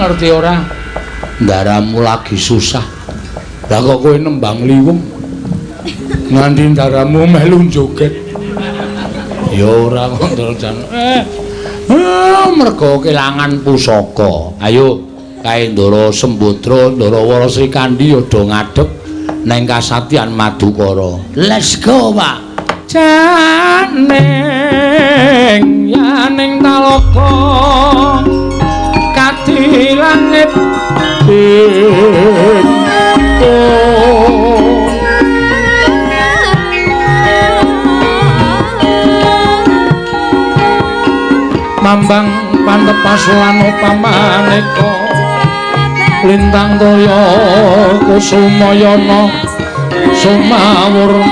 A: ngerti ora? Ndaramu lagi susah. Lah kok kowe nembang liwem. Nganti ndaramu melu joget. Ya ora kok jan. Mergo kelangan pusaka. Ayo kae Ndara Sembodra, Ndara Wara Sri Kandi ya do ngadeg neng Kasatyan Madukara. Let's go, Pak. Janeng yaning talaka kati langit Mambang pantepasulan pamaneka lintang toya kusumayana sumawur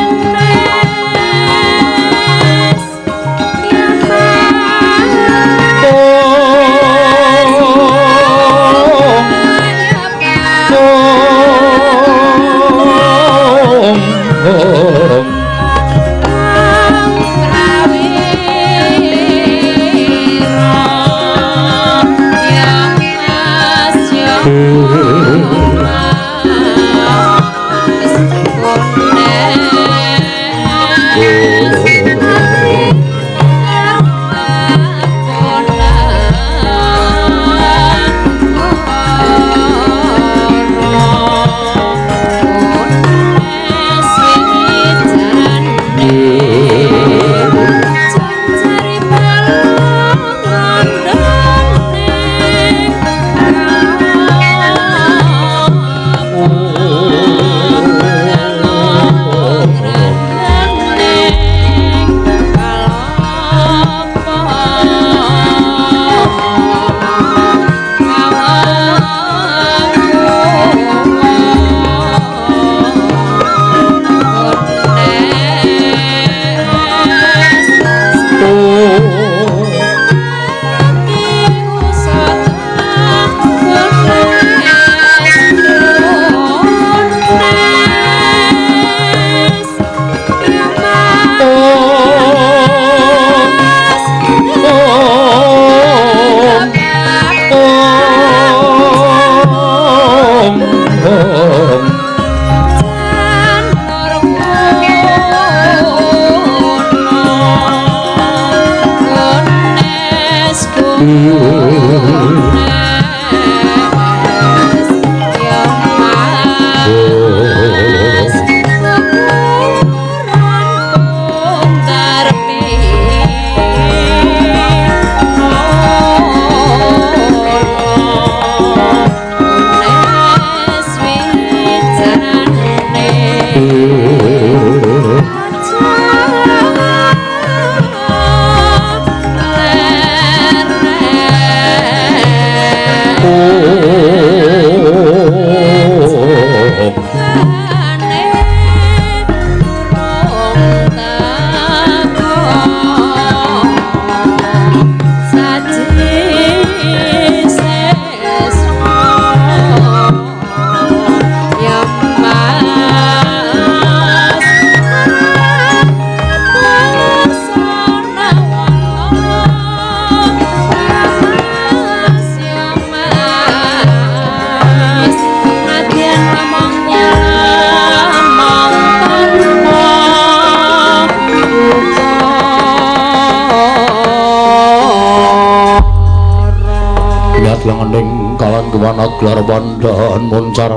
A: gelar bandhan moncar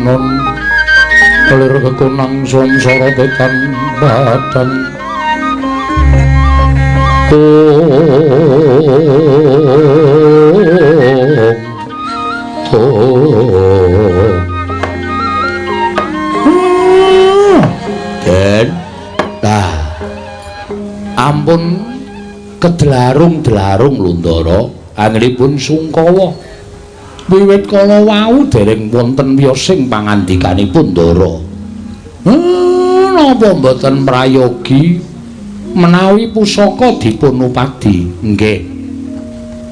A: non
D: kelir kekunang samsara tetan badan Den ampun kedlarung-dlarung Lundara anggenipun Sungkawa wiwit kala wau dereng wonten wiyosing pangandikanipun Ndara napa mboten prayogi menawi pusaka dipun upadi nggih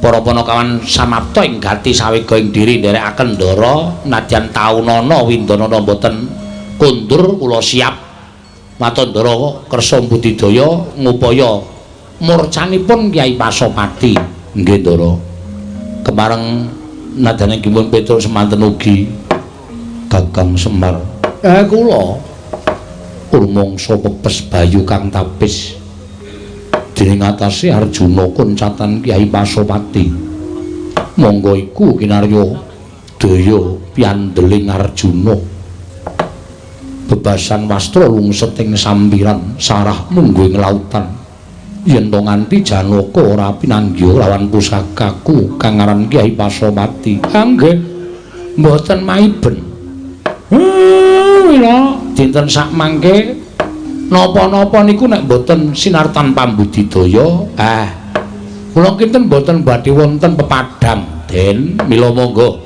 D: para panakawan samapta ing gati sawega ing diri nderekaken Ndara nadyan taunana windanana mboten kundur kula siap matur Ndara kersa budidaya ngupaya murcanipun Kyai Pasopati nggih Ndara kemareng nadyan ingipun petruk semanten ugi Kakang Semar kula rumangsa pepes bayu kang tapis dening atase Arjuna koncatan Kyai Pasopati monggo iku kinarya daya piandeling Arjuna bebasan wastra lungset ing sampiran sarah munggo ing lautan yen to nganti Janaka ora pinanggih lawan pusakaku kang aran Kyai Pasopati nggih mboten maiben mila dinten sak mangke napa-napa niku nek mboten sinartan pambudidaya kula kinten mboten badhe wonten pepadang Den mila monggo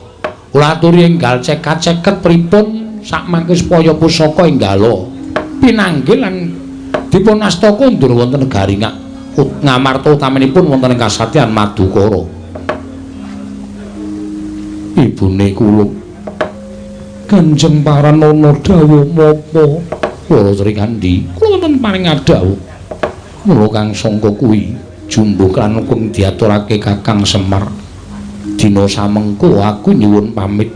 D: kula aturi enggal cekat-ceket pripun sak mangke supaya pusaka enggalo pinanggih lan dipun asta kundur wonten garingak ngamarta utaminipun wonten ing kasatyan Madukara ibune kula Kanjeng Paranana dawuh mapa para Srikandhi kula wonten paring adhawuh mula kang sangka kuwi jumbuh kranukung diaturake Kakang Semar dina samengko aku nyuwun pamit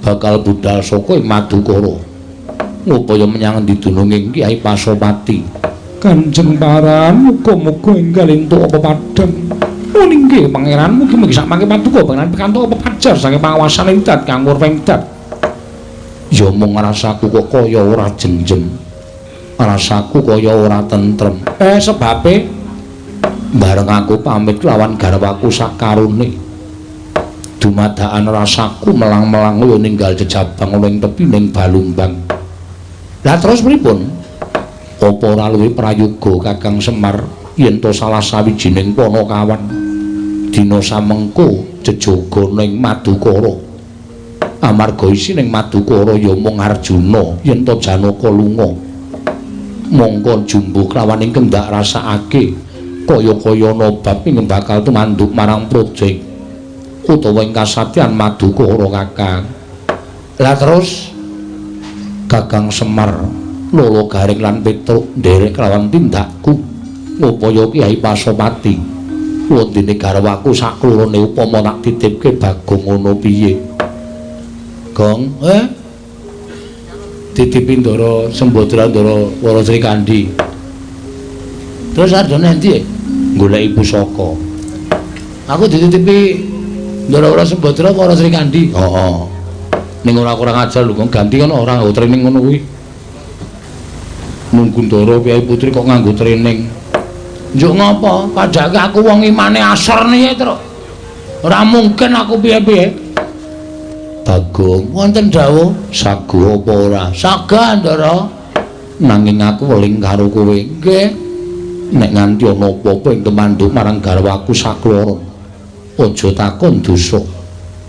D: bakal budal saka ing Madukara ngupaya menyang didununging Kyai Pasopati Kanjeng Paran muga-muga enggal entuk pepadang muninggih pangeran mugi-mugi sak mangke Paduka pangeran pikantuk pepajar saking pangawasan Indat kang Murwengdat ya mung rasaku kok kaya ora jenjem rasaku kaya ora tentrem sebabe bareng aku pamit lawan garwaku sakarune dumadakan rasaku melang-melang yo ninggal jejabang ning tepining Balumbang lah terus pripun apa ora luwih prayoga Kakang Semar yen to salah sawijining panakawan dina samengko jejaga ning Madukara amarga isining Madukara ya mung Arjuna yen to Janaka lunga mongko jumbuh krawaning kendhak rasakake kaya-kaya nobab ing bakal tumanduk marang projek utawa ing kasatyan Madukara Kakang lah terus Kakang Semar Lolo Garing lan Petruk nderek lawan tindakku ngupaya Kyai Pasopati wondene garwaku saklorone upama tak titipke Bagong ngono piye Gong, titipi Ndara Sembadra Ndara para Srikandhi. Terus arjane endi? Goleki pusaka. Aku dititipi Ndara Sembadra para Srikandhi. Heeh. Ning ora kurang ajar lho, ganti kan ora nggo training ngono kuwi. Nunggu Ndara Kyai Putri kok nganggo training. Njuk ngapa? Padahal aku wong imane asor niye, Tru. Ora mungkin aku piye-piye. Bagong wonten dawuh sagu apa ora sagah Ndara nanging aku weling karo kowe nggih nek nganti ana apa-apa ing temanduk marang garwaku sakloron aja takon dosa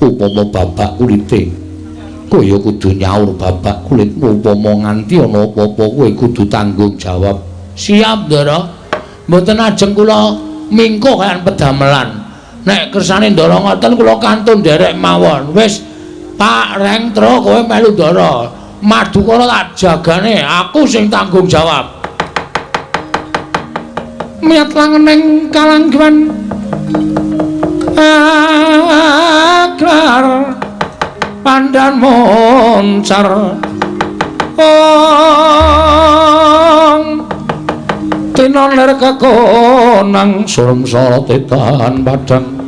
D: upama babak kulite kaya kudu nyaur babak kulitmu upama nganti ana apa-apa kowe kudu tanggung jawab siap Ndara mboten ajeng kula mingko kan pedamelan nek kersane Ndara ngoten kula kantun nderek mawon wis Pak Reng Tru kowe melu Ndara Madukara tak jagane aku sing tanggung jawab miat langening kalanggiwan agrar pandan moncar tinon ler kekonang surumsara tetan padang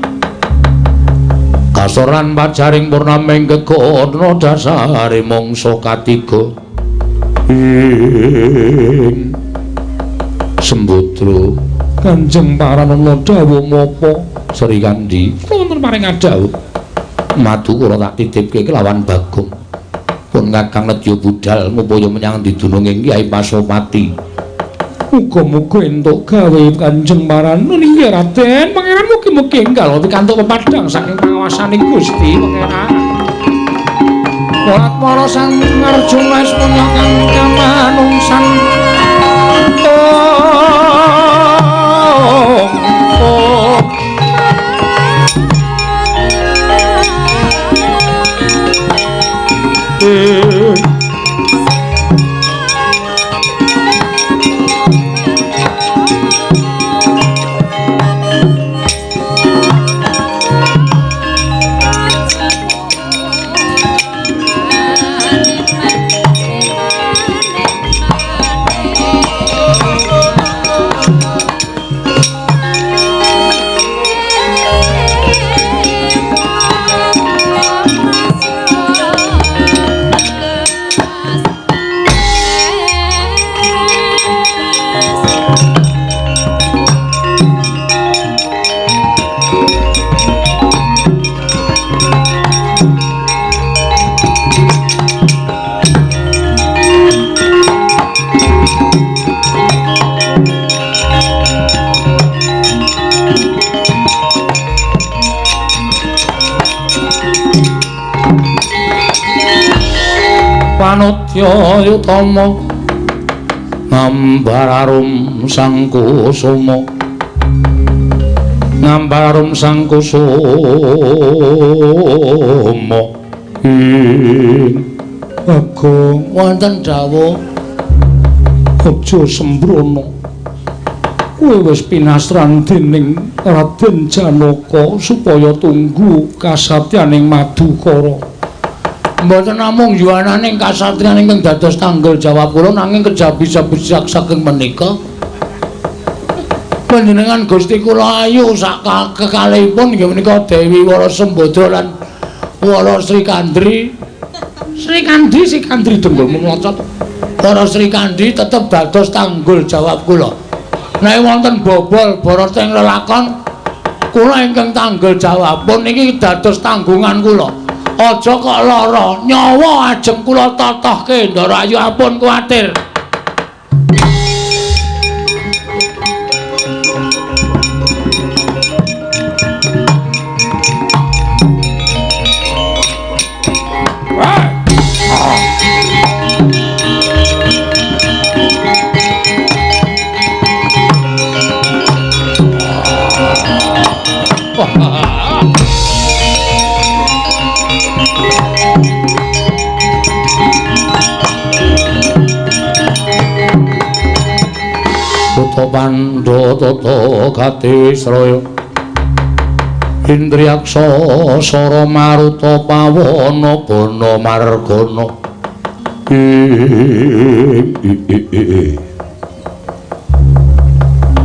D: kasoran pajaring purnaming gegono dasare mangsa katiga Sembodra Kanjeng Paranana dawuh mapa Sri Kandi wonten paring dawuh madu kula tak titipke kelawan Bagong pun Kakang Nedya budal ngupaya menyang didunung ing Kyai Pasopati muga-muga entuk gawe Kanjeng Paranana inggih Raden pangeran mugi-mugi enggal pikantuk pepadhang saking pangawasaning Gusti pangeran para sang Arjuna punya kang kamanungsan Panutya utama ngambararum sang kusuma ngambararum sang kusuma Bagong wonten dawuh aja sembrono kowe wis pinastran dening Raden Janaka supaya tunggu kasatyaning Madukara mboten namung yuwananing kasatriyan ingkang dados tanggal jawab kula nanging kejabi-jabi saking menika panjenengan Gusti kula ayu sak kekalihipun inggih menika Dewi Wara Sembodra lan Wara Sri Kandri denggul mlocot Wara Sri Kandi tetep dados tanggul jawab kula nek wonten bobol barata ing lelakon kula ingkang tanggul jawab pun niki dados tanggungan kula aja kok lara nyawa ajeng kula totohke Ndarayu ampun kuwatir Pandhata Gatisraya Indriyaksa Sara Maruta Pawana Bana Margana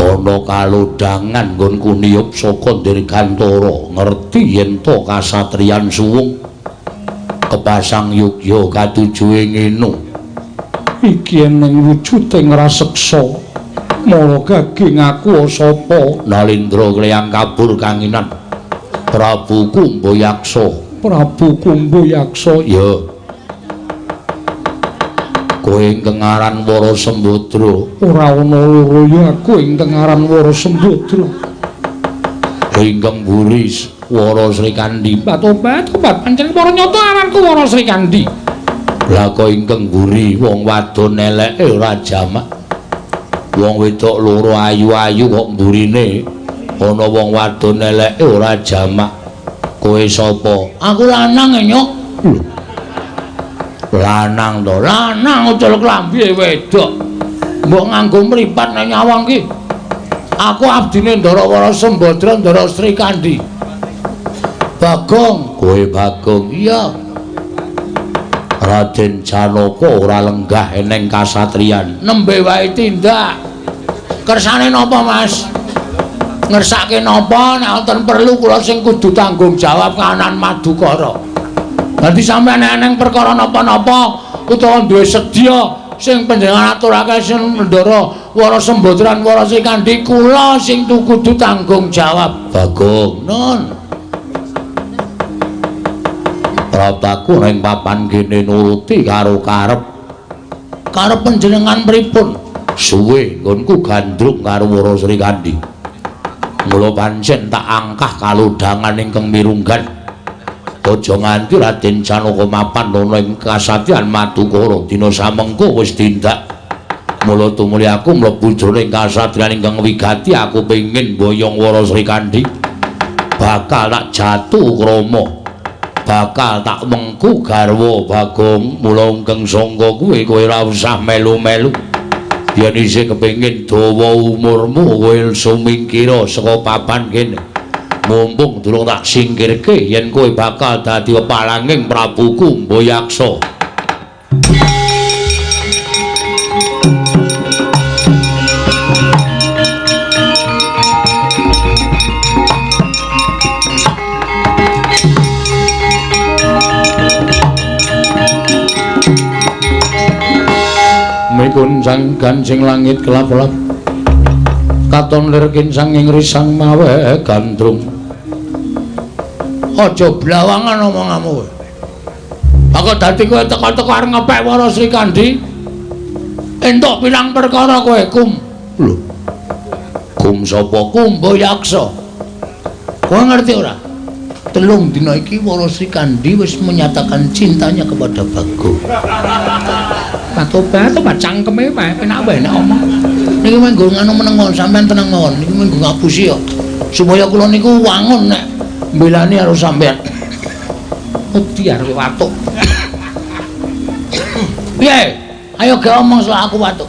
D: ana kalodhangan nggonku niyup saka Dirgantara ngerti yen to kasatriyan suwung kepasang yugya katuju ing inu iki ning wujuding raseksa mara gaging aku sapa Nalindra Klayang kabur kanginan Prabu Kumbayaksa ya kowe ingkang aran Wara Sembodra ora ana loro ya aku ingkang aran Wara Sembodra ingkang mburi Wara Sri Kandi tobat pancen para nyata aranku Wara Sri Kandi lha kok ingkang mburi wong wadon eleke ora jamak wong wedok loro ayu-ayu kok mburine ana wong wadon eleke ora jamak kowe sapa aku lanang nyok lanang to lanang ucul klambi wedok mbok nganggo mripat nang nyawang ki aku abdine Ndarawara Sembodra Ndara Sri Kandi Bagong kowe Bagong iya Raden Janaka ora lenggah eneng kasatriyan nembe wae tindak kersane napa Mas ngersake napa nek wonten perlu kula sing kudu tanggung jawab kahanan Madukara dadi sampeyan eneng perkara napa-napa utawa duwe sedya
A: sing panjenengan aturake Sendara Wara Sembodran Wara Srikandhi kula sing kudu tanggung jawab. Bagong, nun. Prabaku ning papan kene nuruti karo karep. Karep panjenengan pripun? Suwe nggonku gandrung karo Wara Srikandhi. Mula pancen tak angkah kalodhangan ingkang mirunggan. Aja nganti Raden Janaka mapan ana ing kasatyan Madukara dina samengko wis tindak. Mula tumuli aku mlebu jroning kasatyan ingkang wigati aku pengin boyong Wara Srikandhi. Bakal tak jatuh krama. Bakal tak mengku garwa Bagong. Mula ingkang sangka kuwi kowe ora usah melu-melu. Yen isih kepengin dawa umurmu kowe sumingkira saka papan kene. Mumpung durung tak singkirke yen kowe bakal dadi palanging Prabu Kumbayaksa. Mikun sang gancing langit kelap-kelap katon lir kincang ing risang mawe gandrung. Aja blawangan omonganmu kowe. Aku dadi kowe teko-teko arep ngepek Wara Srikandhi. Entuk pirang perkara kowe, Kum. Lho. Kum sapa? Kumbayaksa. Kowe ngerti ora? 3 dina iki Wara Srikandhi wis menyatakan cintanya kepada Bagong. Tobat cangkeme wae penak wae nek omong. Niki menggo nganu menengon sampean tenang mawon. Niki menggo ngapusi ya. Supaya kula niku wangun nek mbelani karo sampean. Wedi arep watuk. Piye? Ayo ge omong soal aku watuk.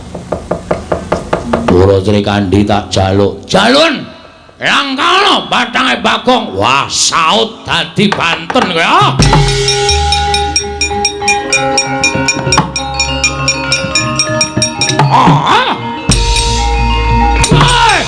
A: Wara Srikandhi tak jaluk. Jalun. Langkana batange Bagong. Wah, saut dadi banten kowe. Ah! Hai!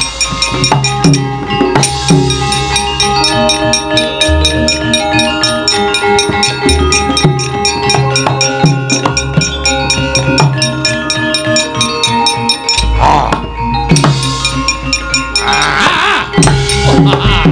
A: Ah! Ah! Wah!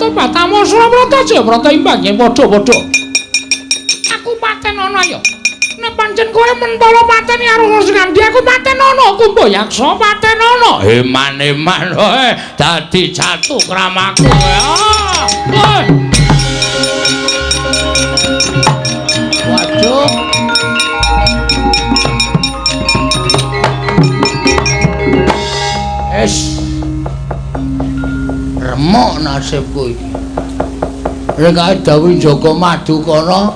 A: Patamu Surabrata Jayabrata imbang yen padha-padha. Aku paten ana ya. Nek pancen kowe mentala pateni karo Srikandhi aku paten ana, Kumbayaksa paten ana. Eman-eman wae dadi jatuh kramaku kowe. Waduh. Es remok nasibku iki. Nek kae dawuh Jaka Madukara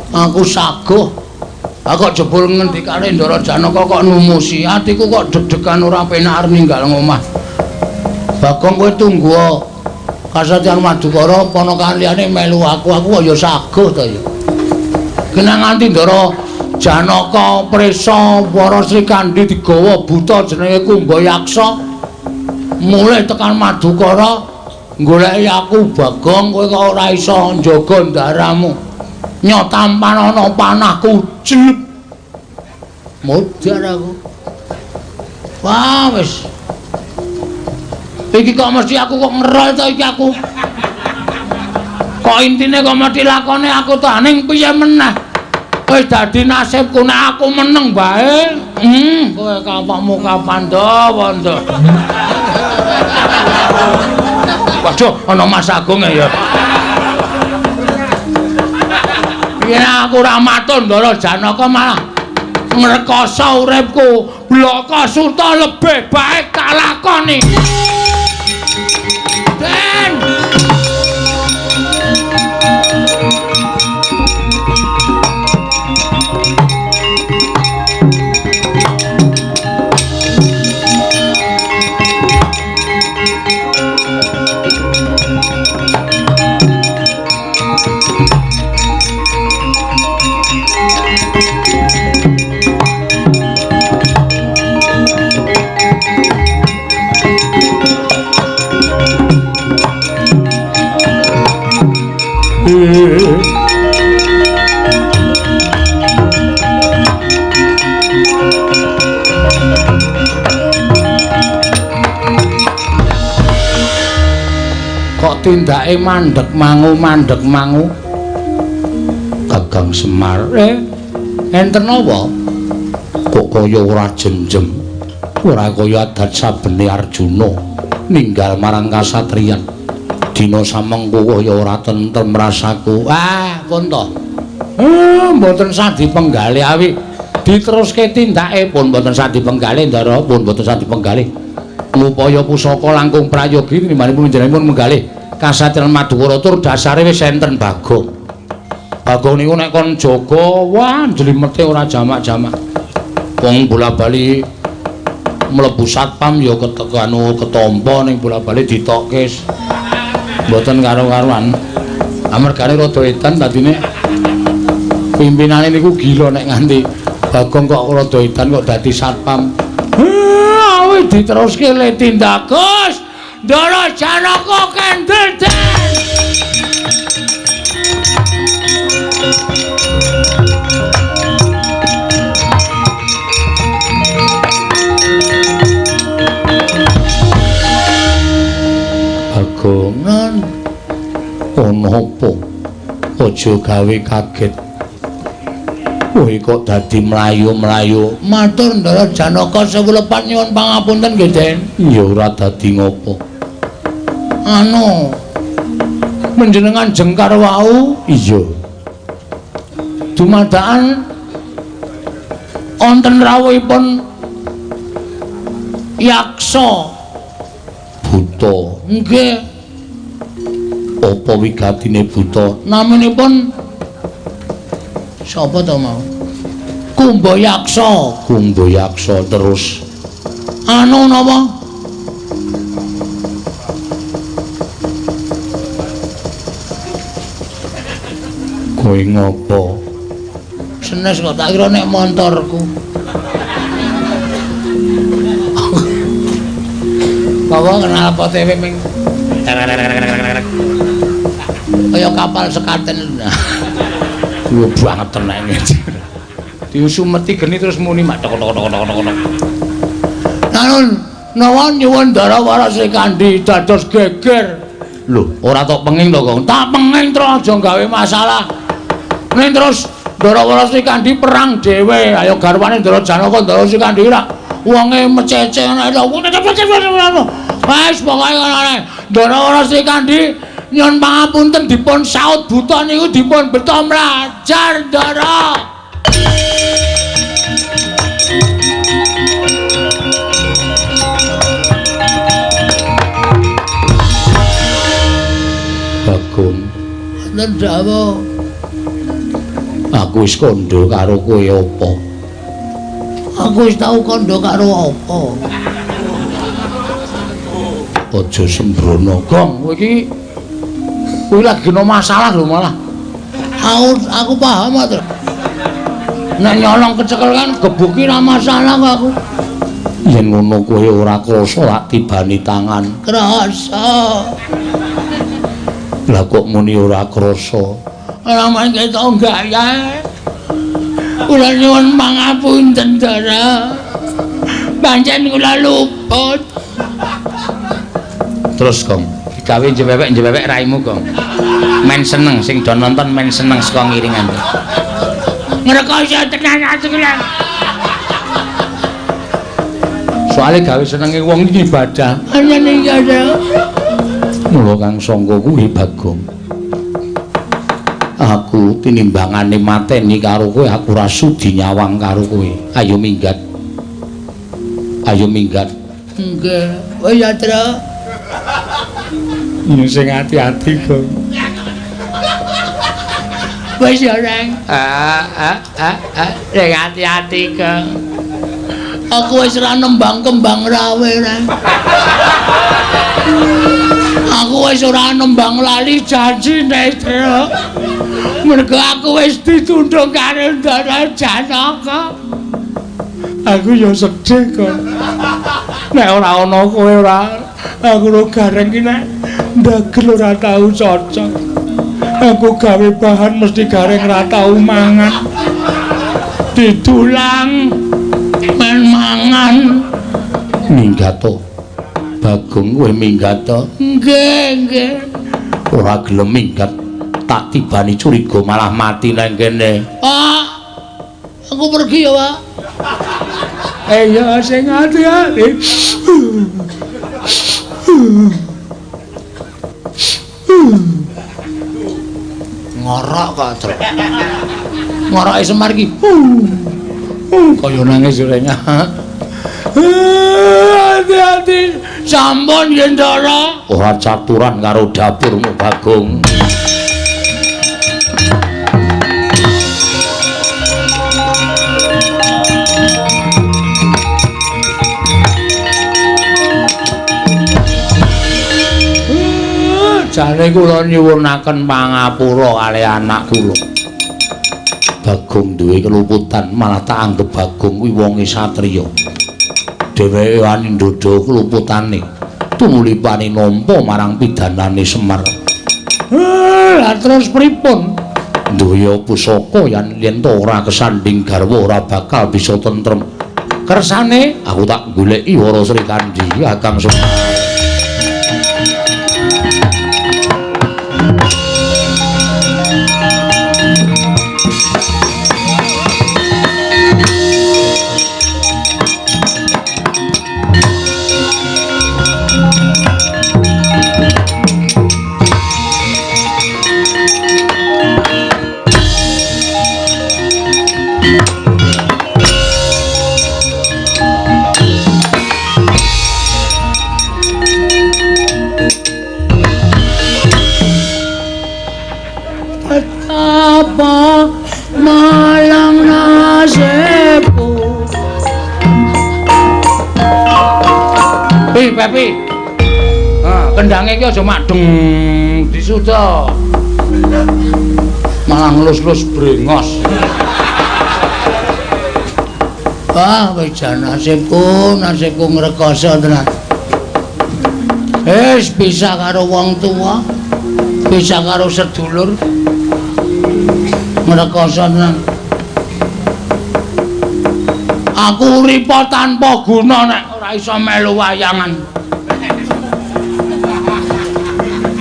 A: aku saguh. Aku jebul ngendikane Ndara Janaka kok numusi. Atiku kok deg-degan ora penak arep ninggal ngomah. Bagong kowe tunggu kasatyan Madukara ponokan liyane melu aku kok ya saguh to ya. Kena nganti Ndara Janaka prisa Wara Srikandhi digawa buta jenenge Kumbayaksa. Mulai tekan Madukara goleki aku Bagong kowe kok ora iso njaga ndaramu. Nyotampan ana panahku jelep. Modar aku. Wah wis. Iki kok mesti aku kok ngerol to iki aku. Kok intine kok mesti lakone aku to ning piye meneh. Wis dadi nasibku nek aku meneng bae. Kowe kapakmu kapan dawa to. Waduh, ana Mas Agung ya. Yen aku ora matur Ndara Janaka malah ngrekoso uripku. Blaka Suta lebih baik tak lakoni. tindake mandhek mangu. Kakang Semar, enten apa? Kok kaya ora jemjem. Ora kaya adat sabene Arjuna ninggal marang kasatriyan. Dina samengko kaya ora tentrem rasaku. Pun to. Mboten sadi penggalih awi diteruske tindake pun mboten sadi penggalih Ndara, pun mboten sadi penggalih. Ngupaya pusaka langkung prayogi tinimbangipun njenenganipun menggalih kasatriyan Madukara tur dasare wis enten Bagong. Bagong niku nek kon jaga wah jlimete ora jamak-jamak. Wong bola-bali mlebu satpam ya ketompo ning bola-bali ditokke. Mboten karo-karuan. Amargane rada edan dadine pimpinane niku gila nek nganti Bagong kok rada edan kok dadi satpam. Awit diteruske le tindak Gus Ndara Janaka kendel den. Bagongan ono apa? Aja gawe kaget. Kowe kok dadi mlayu-mlayu. Matur Ndara Janaka sewulepan nyuwun pangapunten nggih, Den. Ya ora dadi ngopo. Anu menjenengan jengkar wau? Iya. Dumadakan wonten rawuhipun yaksa buta. Nggih. Apa wigatine buta? Namanipun sapa to mau? Kumbayaksa. Kumbayaksa terus anu napa? Kowe ngopo? Senes kok tak kira nek montorku. Bawa kenal PTW ming. Kaya kapal sekaten. Duwe banget tenan iki. Diusumeti geni terus muni mak tok-tok. Nanun nawan nyuwun Ndara Warasa Kandi dados geger. Lho, ora tok penging to, Kang. Tak penging terus aja gawe masalah. Ning terus Ndara Warasa Kandi perang dhewe, ayo garwane Ndara Janaka Ndara Kandi ra wonge mecece ana lho. Wes pokoke ngono ae. Ndara Warasa Kandi nyuwun pangapunten dipun saut buta niku dipun beto mlajar Ndara. Bagong, ndak aku wis kandha karo kowe apa? Aku wis tau kandha karo apa? Aja sembrono, Gong. Kowe iki lagi no masalah lho malah. Aku paham to. Nek nyolong kecekel kan gebuki ra masalah kok aku. Yen ngono kowe ora krasa lak tibani tangan. Krasa. Lah kok muni ora krasa? Ora main ketok gaya. Kula nyuwun pangapunten, Ndara. Pancen kula luput. Terus, Kong, digawe njewewek raimu, Kong. Men seneng sing do nonton men seneng saka ngiringan. Ngrekoso tenan ati kula. Soale gawe senenge wong iki ibadah. Anyane ibadah. Mula Kang Sangga kuwi Bagong. Aku tinimbangane mateni karo kowe aku ora sudi nyawang karo kowe. Ayo minggat. Ayo minggat. Nggih. Oh ya, Tra. Ya sing ati-ati, Gong. Wis ya, Reng. Sing ati-ati, Gong. Aku wis ora nembang kembang rawe, Reng. Aku wis ora nembang lali janjine, Tru. Mergo aku wis ditundhung karo Ndara Janaka. Aku ya sedih kok. Nek ora ana kowe ora aku ora gareng iki nek ndagel ora tau cocok. Aku gawe bahan mesti gareng ora tau mangan. Didulang men mangan. Minggat to. Bagong kowe minggat to? Nggih, nggih.
D: ora gelem minggat tak tibani curiga malah mati nang kene.
A: Aku pergi ya, Pak. Iya, sing hati-hati. Ngorok kok, Truk. Ngoroke Semar iki. Kaya nangis rene. Hati-hati. Sampun Yendara.
D: Ora caturan karo dapurmu Bagong.
A: Jane kula nyuwunaken pangapura kali anak kula.
D: Bagong duwe keluputan malah tak anggap Bagong kuwi wonge satriya. Dheweke wani ndodho keluputane tumulipane nampa marang pidanane Semar.
A: Lah terus pripun?
D: Duya pusaka yen to ora kesanding garwa ora bakal bisa tentrem. Kersane aku tak goleki Wara Sri Kandi Kakang Semar.
A: Apa malang nasibku. Pepi. Kendange iki aja madeng disuda. Malah ngelus-lus brengos. Wis nasibku ngrekoso tenan. Wis bisa karo wong tuwa, bisa karo sedulur. Ngrekoso tenan. Aku urip tanpa guna nek ora iso melu wayangan.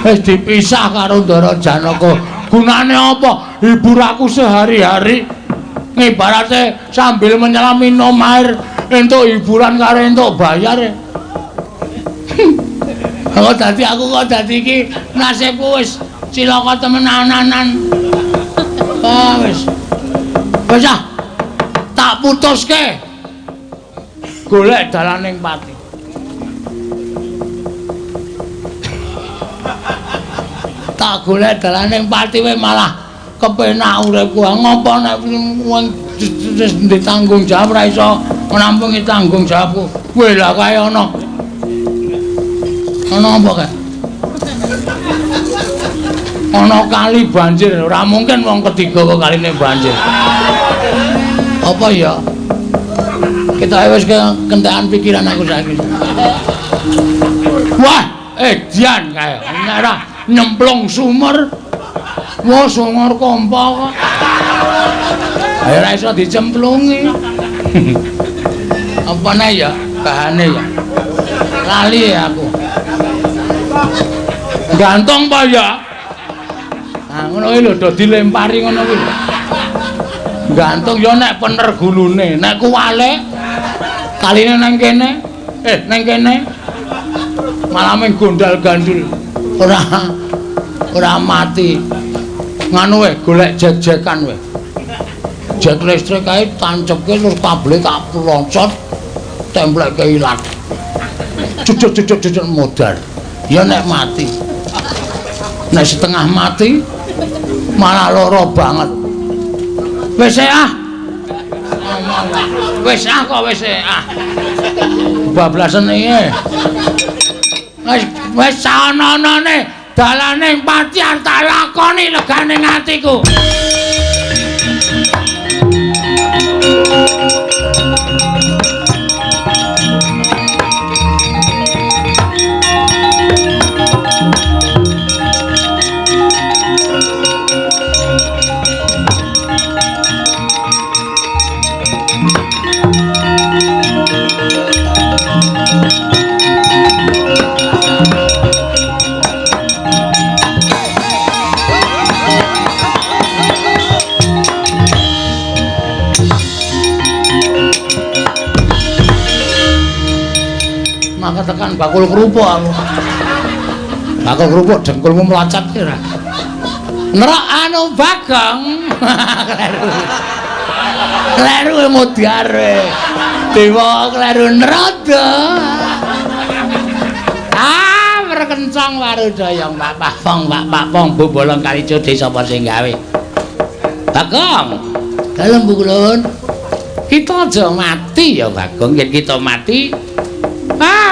A: Wis dipisah karo Ndara Janaka. Gunane apa? Hibur aku sehari-hari. Ibarate sambil menyelam minum air entuk hiburan karo entuk bayar. Kok dadi iki nasibku wis cilaka temenanan. Wis tak putuske golek dalaning pati. Tak golek dalaning pati wae malah kepenak uripku. Ngopo nek wong ditanggung jawab ora iso nampungi tanggung jawabku. Kowe lah kae ana apa kae? Ana kali banjir, ora mungkin wong ketiga kok kaline banjir. Apa ya? Kita wis kentekan pikiran aku saiki. Wah, Dian kae. Ora nyemplung sumur. Wah, sumur kompa kok. Ayo ora iso dicemplungi. Apane ya? Bahane ya. Lali ya aku. Gantung apa ya? Nah, ngono kuwi lho do dilempari ngono kuwi. Gantung ya nek pener gulune, nek kuwale kaline nang kene. Nang kene. Malah mung gondal-gandul. Ora mati. Nganu wae golek jek-jekan wae. Jek listrik kae tancepke terus kabel tak loncot templekke ilang. Cucuk modar. Ya nek mati. Nek setengah mati malah lara banget. Wis kok wis bablasen iki. Wis sananane dalaning pati tak lakoni legane atiku. tekan bakul kerupuk aku. Bakul kerupuk dengkulmu melacat kira. Nerok anu Bagong. Kleru mudyare. Dewa kleru nerada. Berkencang warudayang Pak Pong Bu bolong kali cudi sapa sing gawe. Bagong. Dalem Bu Kulun. Kita aja mati ya Bagong, yen kita mati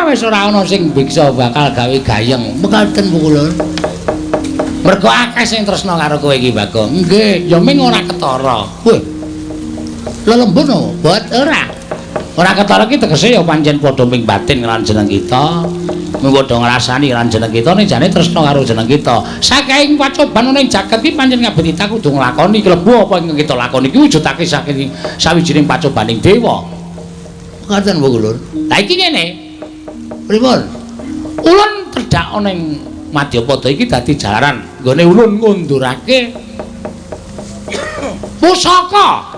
A: wis ora ana sing biksa bakal gawe gayeng. Mekaten Bu Kulun. Mergo akeh sing tresna karo kowe iki Bagong. Nggih, ya ming ora ketara. Wah. Lelembun no, buat ora. Ora ketara ki tegese ya pancen padha ming batin lan jeneng kita. Mung padha ngrasani lan jeneng kita ning jane tresna karo jeneng kita. Saking pacoban ning jagat iki pancen kabeh kita kudu nglakoni klebu apa ingkang kita lakoni iki wujudake saking sawijining pacobaning dewa. Ngoten Bu Kulun. Lah iki ngene. Pripun? Ulun tedhak ana ing Madyapada iki dadi jalaran nggone ulun ngundurake pusaka.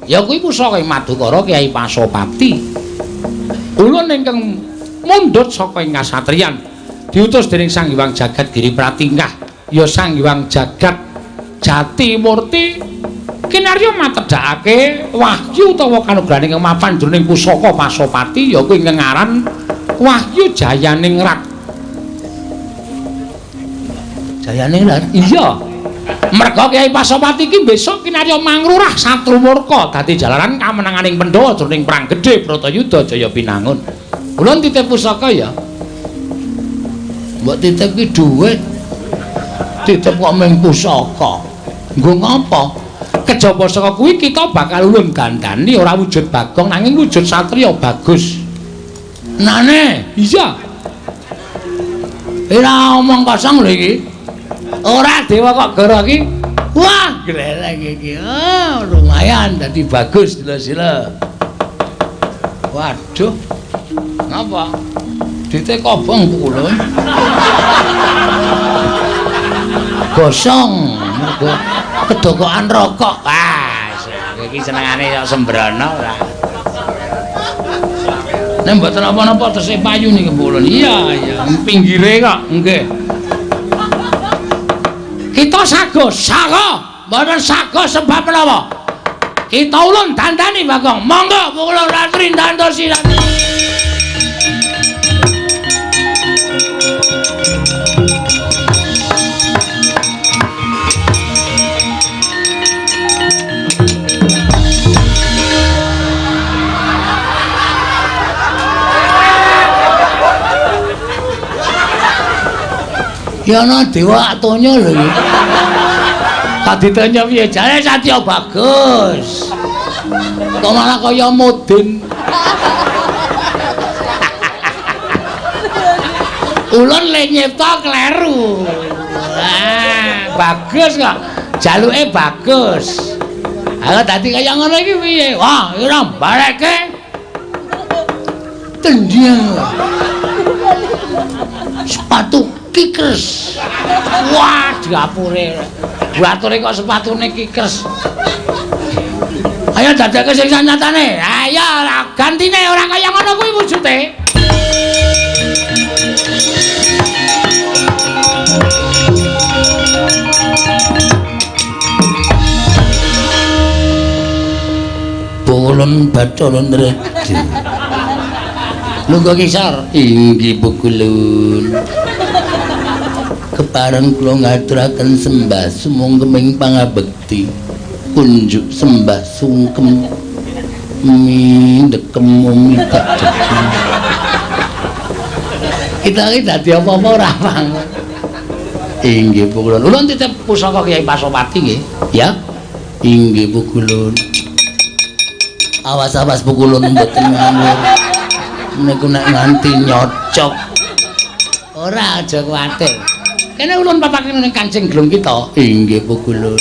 A: Ya kuwi pusaka Madukara Kyai Pasopati. Ulun ingkang mundhut saka ing kasatriyan diutus dening Sang Hyang Jagat Giri Pratingkah ya Sang Hyang Jagat Jati Murti kinarya matedhakake wahyu utawa kanugrahaning mapan jroning pusaka Pasopati ya kuwi ingkang aran Wahyu Jayaningrat. Jayaningrat? Iya. Merga Kyai Pasopati iki besok kinarya mangrurah Satrumurka dadi jalaran kamenanganing Pandhawa jroning perang gedhe Bratayuda Jaya Pinangun. Ulun titip pusaka ya. Mbok titip ki dhuwit. Titip kok mung pusaka. Nggo ngapa? Kejaba saka kuwi kita bakal ulun gandani ora wujud Bagong nanging wujud satriya bagus. Nane, iya. Ora omong kosong lho iki. Ora dewa kok gara iki. Wah, gleleng iki. Oh, lumayan dadi bagus sila-sila. Waduh. Napa? Dite kobong Kulun. Gosong. Kedokokan rokok. Ah, iki senengane kok sembrono ora. Nek mboten napa-napa tesih payu niki Kulun. Iya, iya. Pinggire kok, nggih. Kita sago, mboten sago sebab menapa? Kita ulun dandani Bagong. Monggo kula ratri ndantosi. Ya ana dewa atonya lho iki. Tak ditanya piye jare Satya bagus. Kok malah kaya Mudin. Ulun le nyipta kleru. Wah, bagus kok. Jaluke bagus. Aku dadi kaya ngono iki piye? Wah, ora baleke. Tendiang. Sepatu kikers. Wah, diapure. Buature kok sepatune kikers. Ayo dadake sing sanyatane. Ayo gantine ora kaya ngono kuwi wujude. Ulun Bathara Nredi. Lungguh kisar inggih Bu Kulun. Kepareng kula ngaturaken sembah sumungkeming pangabekti. Kunjuk sembah sungkem mindekem mitak. Kita iki dadi apa-apa ora pang. Inggih Bu Kulun. Ulun titip pusaka Kyai Pasopati nggih, ya. Inggih Bu Kulun. Awas-awas Bu Kulun mboten ngawur. Niku nek nganti nyocok. Ora aja kuwatir. Kene ulun papaken ning Kancing Glung kita. Inggih Bu Kulun.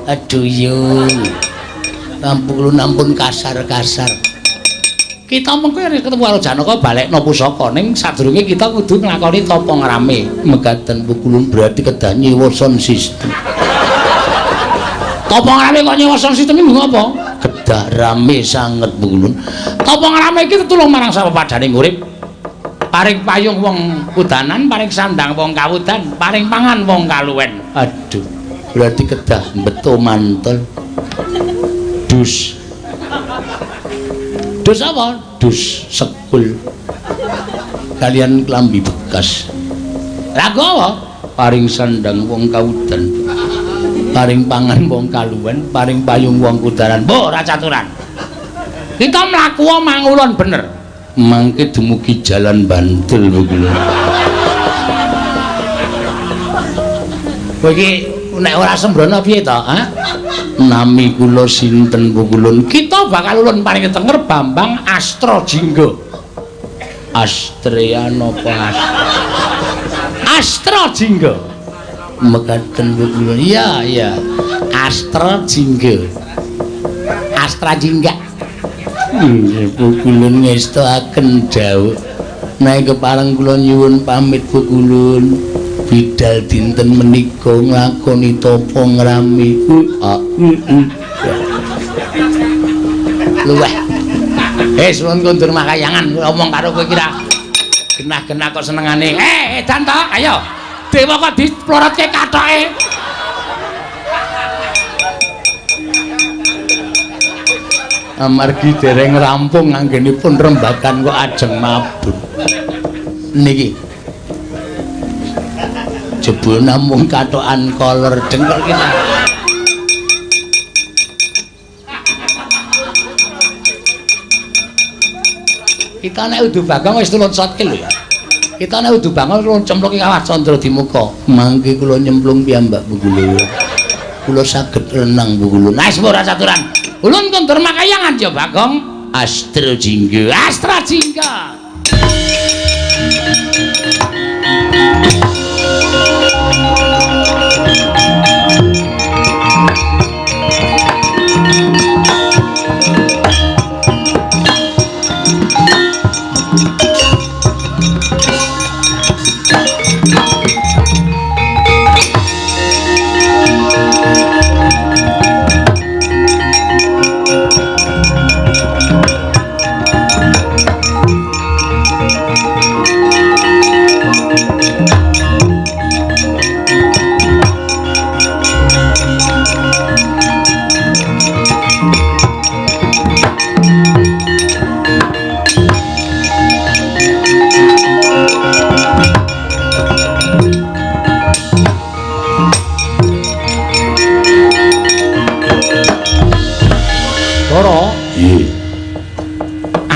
A: Aduh yun. Ampun kasar-kasar. Kita mengko nek ketemu karo Janaka balekno pusaka ning sadurunge kita kudu nglakoni tapa ngrame. Mekaten Bu Kulun berarti kedah nyewoson sistem. Tapa ngrame kok nyewoson sistem iki ngopo? Kedah rame sanget Bu Kulun. Tapa ngrame iki tetulung marang sapadaning urip. paring payung wong udanan, paring sandang wong kawudan, paring pangan wong kaluwen. Aduh, berarti kedah beto mantel. Dus. Dus apa? Dus sekul. Kalian kelambi bekas. Lagu apa? Paring sandang wong kawudan. Paring pangan wong kaluwen, paring payung wong udanan. Mbok ora caturan. Kita mlaku mangulon bener. Mangke dumugi jalan Bantul begini. Kowe iki nek ora sembrono piye to, ha? Nami kula sinten Bu Kulun? Kita bakal ulun paring tenger Bambang Astra Jingga. Astrea napa Astra Jingga. Mekaten Bu Kulun. Iya, iya. Astra Jingga. Astra Jingga. Bu Kulun ngestakaken dawuh. Nek kepareng kula nyuwun pamit Bu Kulun. Bidal dinten menika nglakoni tapa ngrami luweh. Suwun kondur makayangan ngomong karo kowe kira genah-genah kok senengane. Edan to, ayo. Dewa kok diplorotke kathoke. Amargi dereng rampung anggenipun rembagan kok ajeng mabur. Niki jebul namung kathokan kolor dengkul kita. Kita nek udu Bagong wis tulun sotke lho ya. Kita nek udu Bagong tulun cemplung ing kawah Candra Dimuka. Mangke kula nyemplung piyambak Bu Kulun. Kula saged renang Bu Kulun. Wis ora caturan. Ulun kondur makayangan ya Bagong. Astra Jingga, Astra Jingga.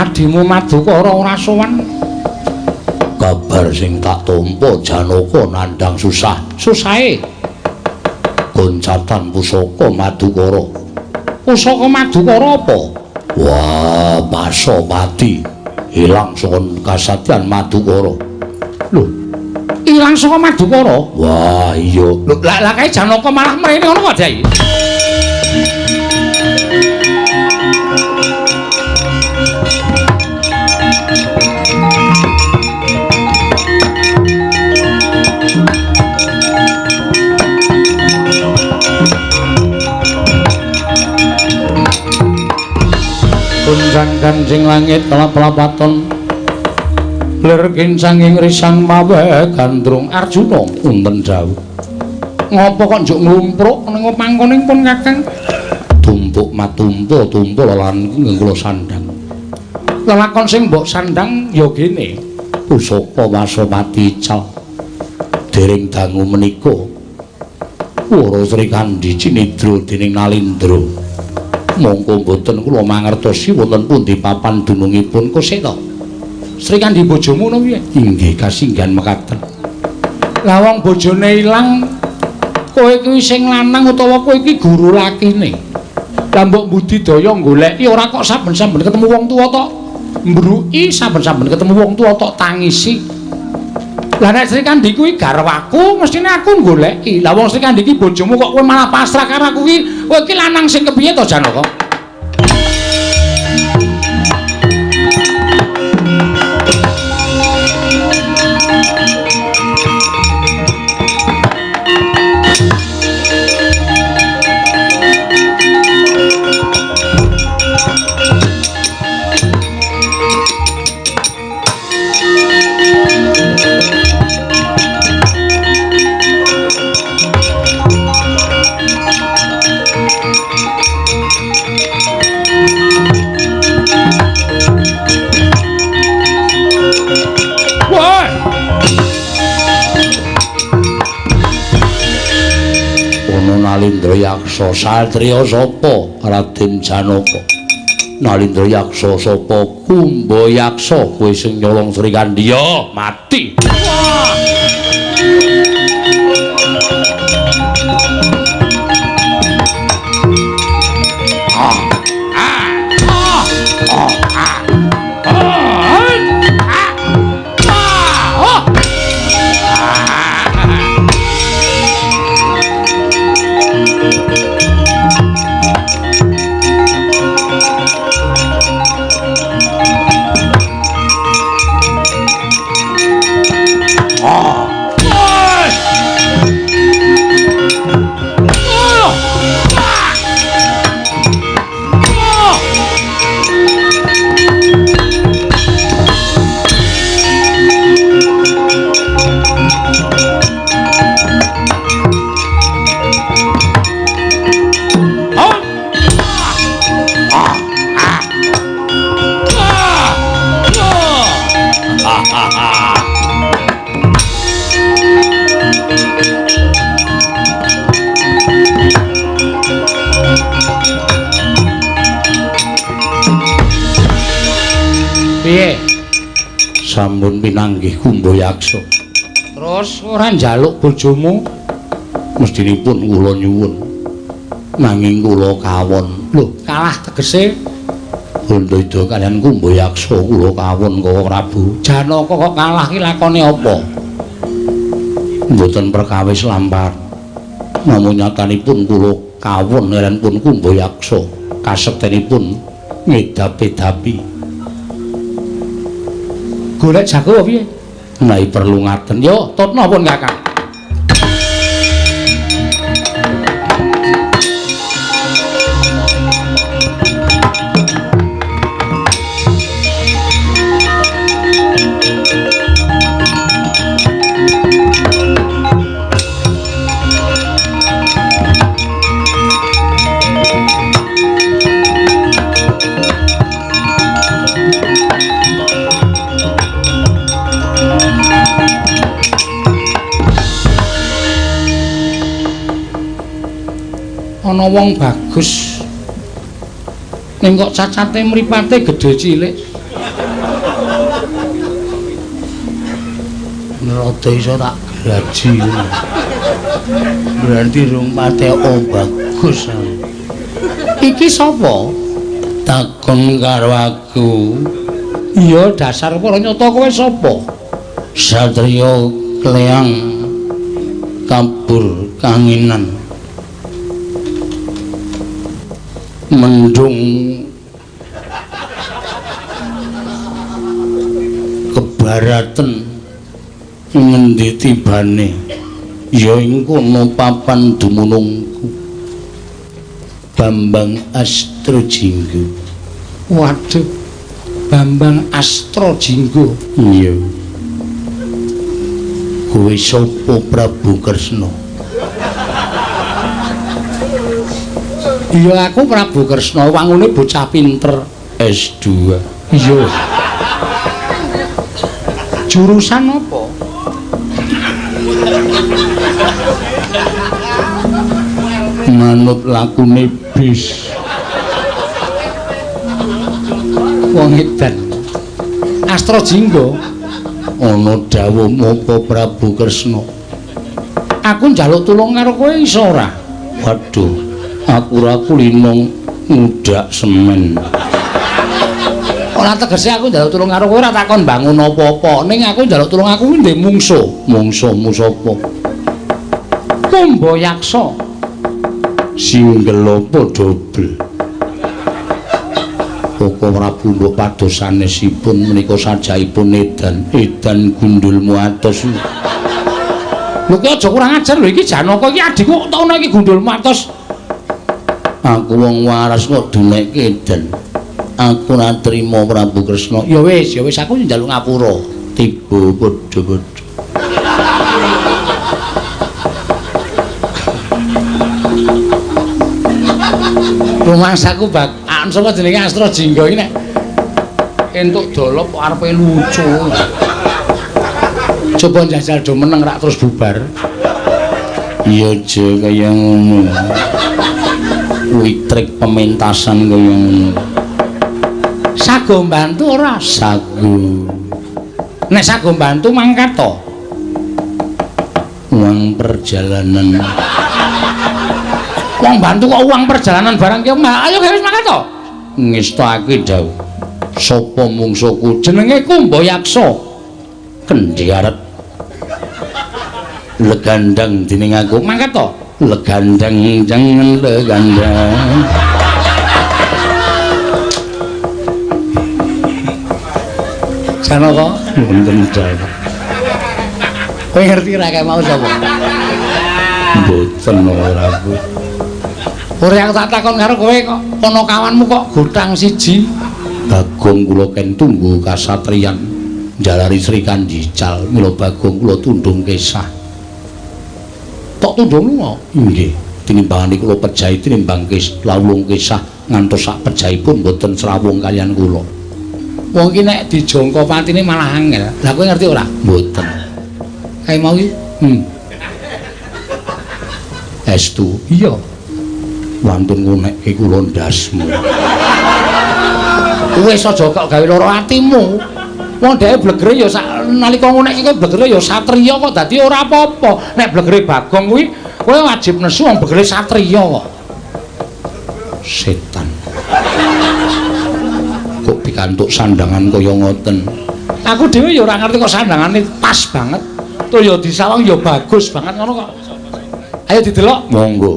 A: Adimu Madukara ora sowan. Kabar sing tak tampa Janaka nandhang susah. Susahe goncatan pusaka Madukara. Pusaka Madukara apa? Wah, Pasopati ilang saka kasadyan Madukara. Lho, ilang saka Madukara? Wah, iya. Lho, lah kae Janaka malah mrene ngono kok, Dai? Kuncang kancing langit kelap-kelapaton lir kincanging risang mawe gandrung Arjuna unten dawuh ngopo kok njuk nglumpruk ning pangkoning pun Kakang tumpuk matumpa tumpul lan kula sandang lelakon sing mbok sandang ya kene pusaka Pasopati Ical dereng dangu menika Wara Sri Kandi cinidra dening Nalindra mongko mboten kula mangertosi wonten pundi papan dunungipun Kuseta. Sri Kandi bojomu ngono piye? Inggih kasinggan mekaten. Lah wong bojone ilang kowe kuwi sing lanang utawa kowe iki guru lakine. Lah mbok budidaya goleki ora kok saben-saben ketemu wong tuwa tok mbruki, saben-saben ketemu wong tuwa tok tangisi. Lah nek Sri Kandi kuwi garwaku mestine aku goleki. Lah wong Sri Kandi iki bojomu kok kowe malah pasrah karo aku iki. Kowe iki lanang sing kepiye to Janaka?
D: Nalindra Yaksa satriya sapa Raden Janaka Nalindra Yaksa sapa Kumba Yaksa kowe sing nyolong Sri Kandya mati sampun pinanggih Kumba Yaksa. Terus ora njaluk bojomu mestinipun kula nyuwun. Nanging kula kawon. Lho, kalah tegese Bandada kaliyan Kumba Yaksa kula kawon Kala Prabu. Janaka kok kalah ki lakone apa? Mboten perkawis lampar. Namung nyatanipun kula kawon ngerenipun Kumba Yaksa. Kasektenipun ngedapi-dapi. Golek jago apa piye? Nai perlu ngaten. Yo, tutna pun Kakang. Ana wong bagus ning kok cacate mripate gedhe cilik rada iso tak graji berarti rung pate bagus iki sapa takon karo aku iya dasar para nyata kowe sapa satriya Kleang Kabur Kanginan mendung kebaratan ngendi tibane ya ing kono papan dumunungku Bambang Astrojinggo. Waduh, Bambang Astrojinggo. Iya. Kowe sapa Prabu Kresna? Iya aku Prabu Kresna, wangune bocah pinter S2. Iya. Jurusan apa? Manut lakune bis. Wong edan. Astrojingga. Ana dawuh apa Prabu Kresna? Aku njaluk tulung karo kowe iso ora? Waduh. Aku ora kulinong ngudak semen. Ora tegese aku njaluk tulung karo kowe ora takon bangun apa-apa. Ning aku njaluk tulung aku kuwi ndek mungsuh. Mungsuhmu sapa? Kumba Yaksa. Singgel apa dobel? Koko Prabu mbok pados sanesipun menika sajaipun edan gundulmu atos. Lho ki aja kurang ajar lho iki Janaka iki adikku kok taun iki gundulmu atos. Aku wong waras kok dunekke edan. Aku ora trima Prabu Kresna. Ya wis aku njaluk ngapura. Tiba padha-padha. Rumangsaku sapa jenenge Astrojingga iki nek entuk dolop kok arepe lucu. Coba njajal do meneng rak terus bubar. Iya aja kaya ngono. kuwi trik pementasan kaya ngono. Sago mbantu ora sago. Nek sago mbantu mangkat to. Uang perjalanan. Wong bantu kok uang perjalanan barang ki ayo wis mangkat to. Ngestake dawuh. Sapa mungsuku jenenge Kumbayaksa. Kendhiaret. Legandang dening aku mangkat to. Legandang jangan legandang. Janaka wonten dawa. Kowe ngerti ra kae mau sapa? Mboten ora Bu. Ora yang tak takon karo kowe kok ana kawanmu kok gotang siji. Bagong kula ken tunggu kasatriyan jalari Sri Kandical mila Bagong kula tundung kesah. Tok tundung lunga. Nggih, tinimbangane kula pejahi tinimbang lawung kesah ngantos sak pejahipun mboten srawung kalian kula. Wong iki nek dijangka patine malah angel. Lah kowe ngerti ora? Mboten. Kae mau iki. Estu. Iya. Wantun ngunekke kula ndasmu. Wis aja kok gawe lara atimu. Wong dhewe blegere ya nalika ngunekke blegere ya satriya kok dadi ora apa-apa. Nek blegere Bagong kuwi kowe wajib nesu wong blegere satriya kok. Setan. Kok pikantuk sandangan kaya ngoten. Aku dhewe ya ora ngerti kok sandangane pas banget. Toya disawang ya bagus banget ngono kok. Ayo didelok. Monggo.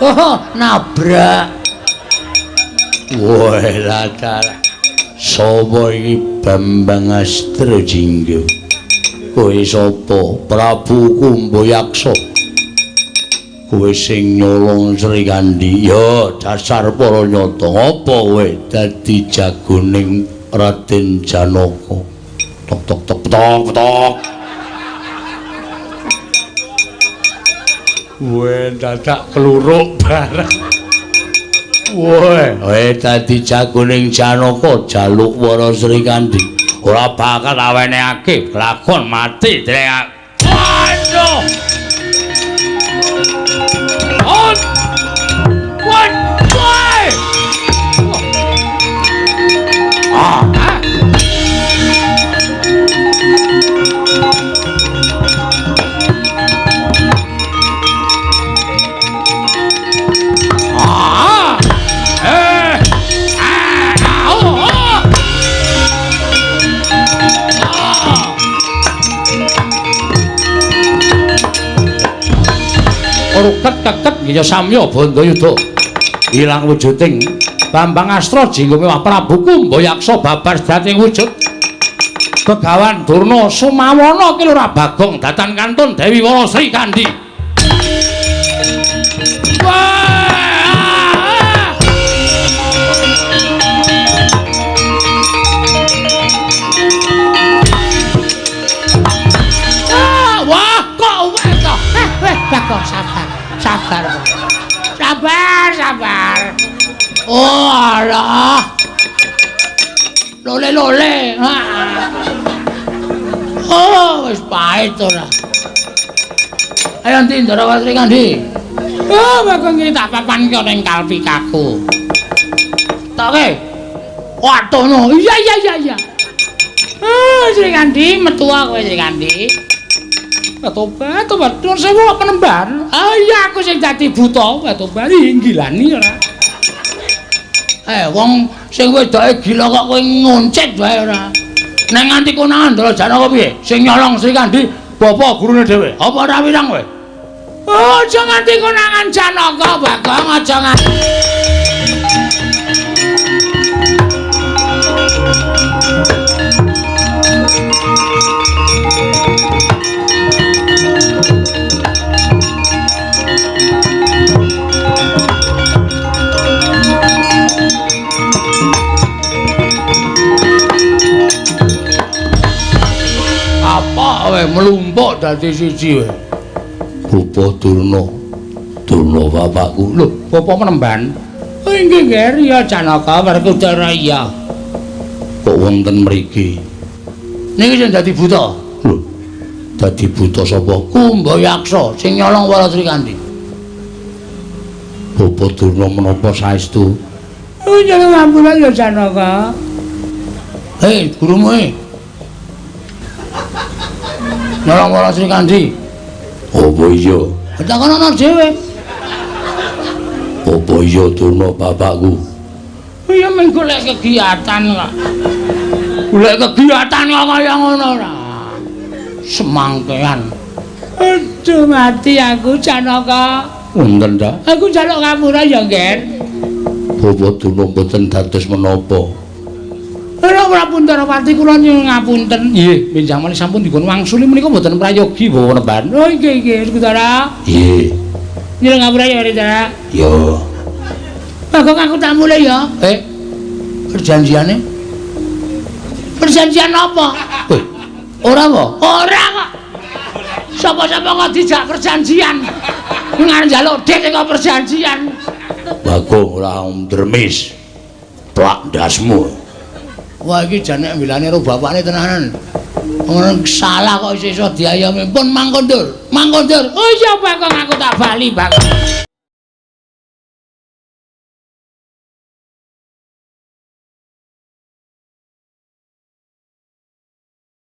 D: Oh, nabrak. Woi, latar. Sapa iki Bambang Astrajingga? Kowe sapa? Prabu Kumbayaksa. Kowe sing nyolong Sri Kandi. Ya, dasar para nyata. Apa kowe dadi jagoning Raden Janaka? Tok tok tok tok tok. Weh, dadak kluruk bareng. Weh, dadi jagoning Janaka jaluk Wara Sri Kandi. Ora bakal awenehake lakon mati drek. Waduh. On. What? Why? Ah. Ruket-keket ya samya Bandayuda. Ilang wujuding Bambang Astrajingga mewah Prabu Kumbayaksa babar dadi wujud. Begawan Durna Sumawana ki ora Bagong datan kantun Dewi Wara Sri Kandi.
A: Bagong sabar. Oh Allah. Lole. Oh, wis pahit ora. Ayo ndi Ndara Sri Kandi. Oh, Bagong iki tak papan ki ning kalpikaku. Toke. Watono. Iya. Sri Kandi metu kowe Sri Kandi. Tobat, nuwun sewu penembar. Ah iya aku sing dadi buta, tobat nggilani ora. Wong sing wedoke gila kok kowe ngoncet wae ora. Nek nganti konangan Ndara Janaka piye? Sing nyolong Sri Kandi bapa gurune dhewe. Apa ora wirang kowe? Aja nganti konangan Janaka, Bagong, aja nganti. wae mlumpuk dadi siji wae.
D: Bapa Durna. Durna bapakku.
A: Lho, bapa menemban. Oh inggih nggih ya Janaka Werkudara iya.
D: Kok wonten mriki?
A: Niki sing dadi buta.
D: Lho. Dadi buta sapa?
A: Kumbayaksa sing nyolong Wara Srikandi.
D: Bapa Durna menapa saestu?
A: Oh nyolong ngampura ya Janaka. Hei, gurumu nyolong Wara Srikandi.
D: Apa iya?
A: Takonono dhewe.
D: Apa iya Durna bapakku?
A: Iya mung golek kegiatan kok. Golek kegiatan kok kaya ngono ra. Semangkean. Aduh mati aku Janaka.
D: Wonten ta?
A: Aku njaluk ngapura ya, Nggen.
D: Bapa Durna mboten dados menapa.
A: Ora Prapuntarawati kula nyuwun ngapunten. Nggih, benjang malih sampun dipun wangsuli menika mboten prayogi bawa neban. Oh nggih, Kutara.
D: Nggih.
A: Nyuwun ngapura ya, Kutara.
D: Ya.
A: Kok aku tak mulai ya? Perjanjiane? Perjanjian apa? Ora apa? Ora kok. Sapa-sapa kok dijak perjanjian. Ngarep njaluk dik kok perjanjian.
D: Bagong ora ndremis. Plak ndasmu.
A: Wah iki jane mbelane karo bapakne tenanan. Ora salah kok iso diayomi. Pun Mang Kondur. Mang Kondur. Oh iya Bagong aku tak bali, Bang.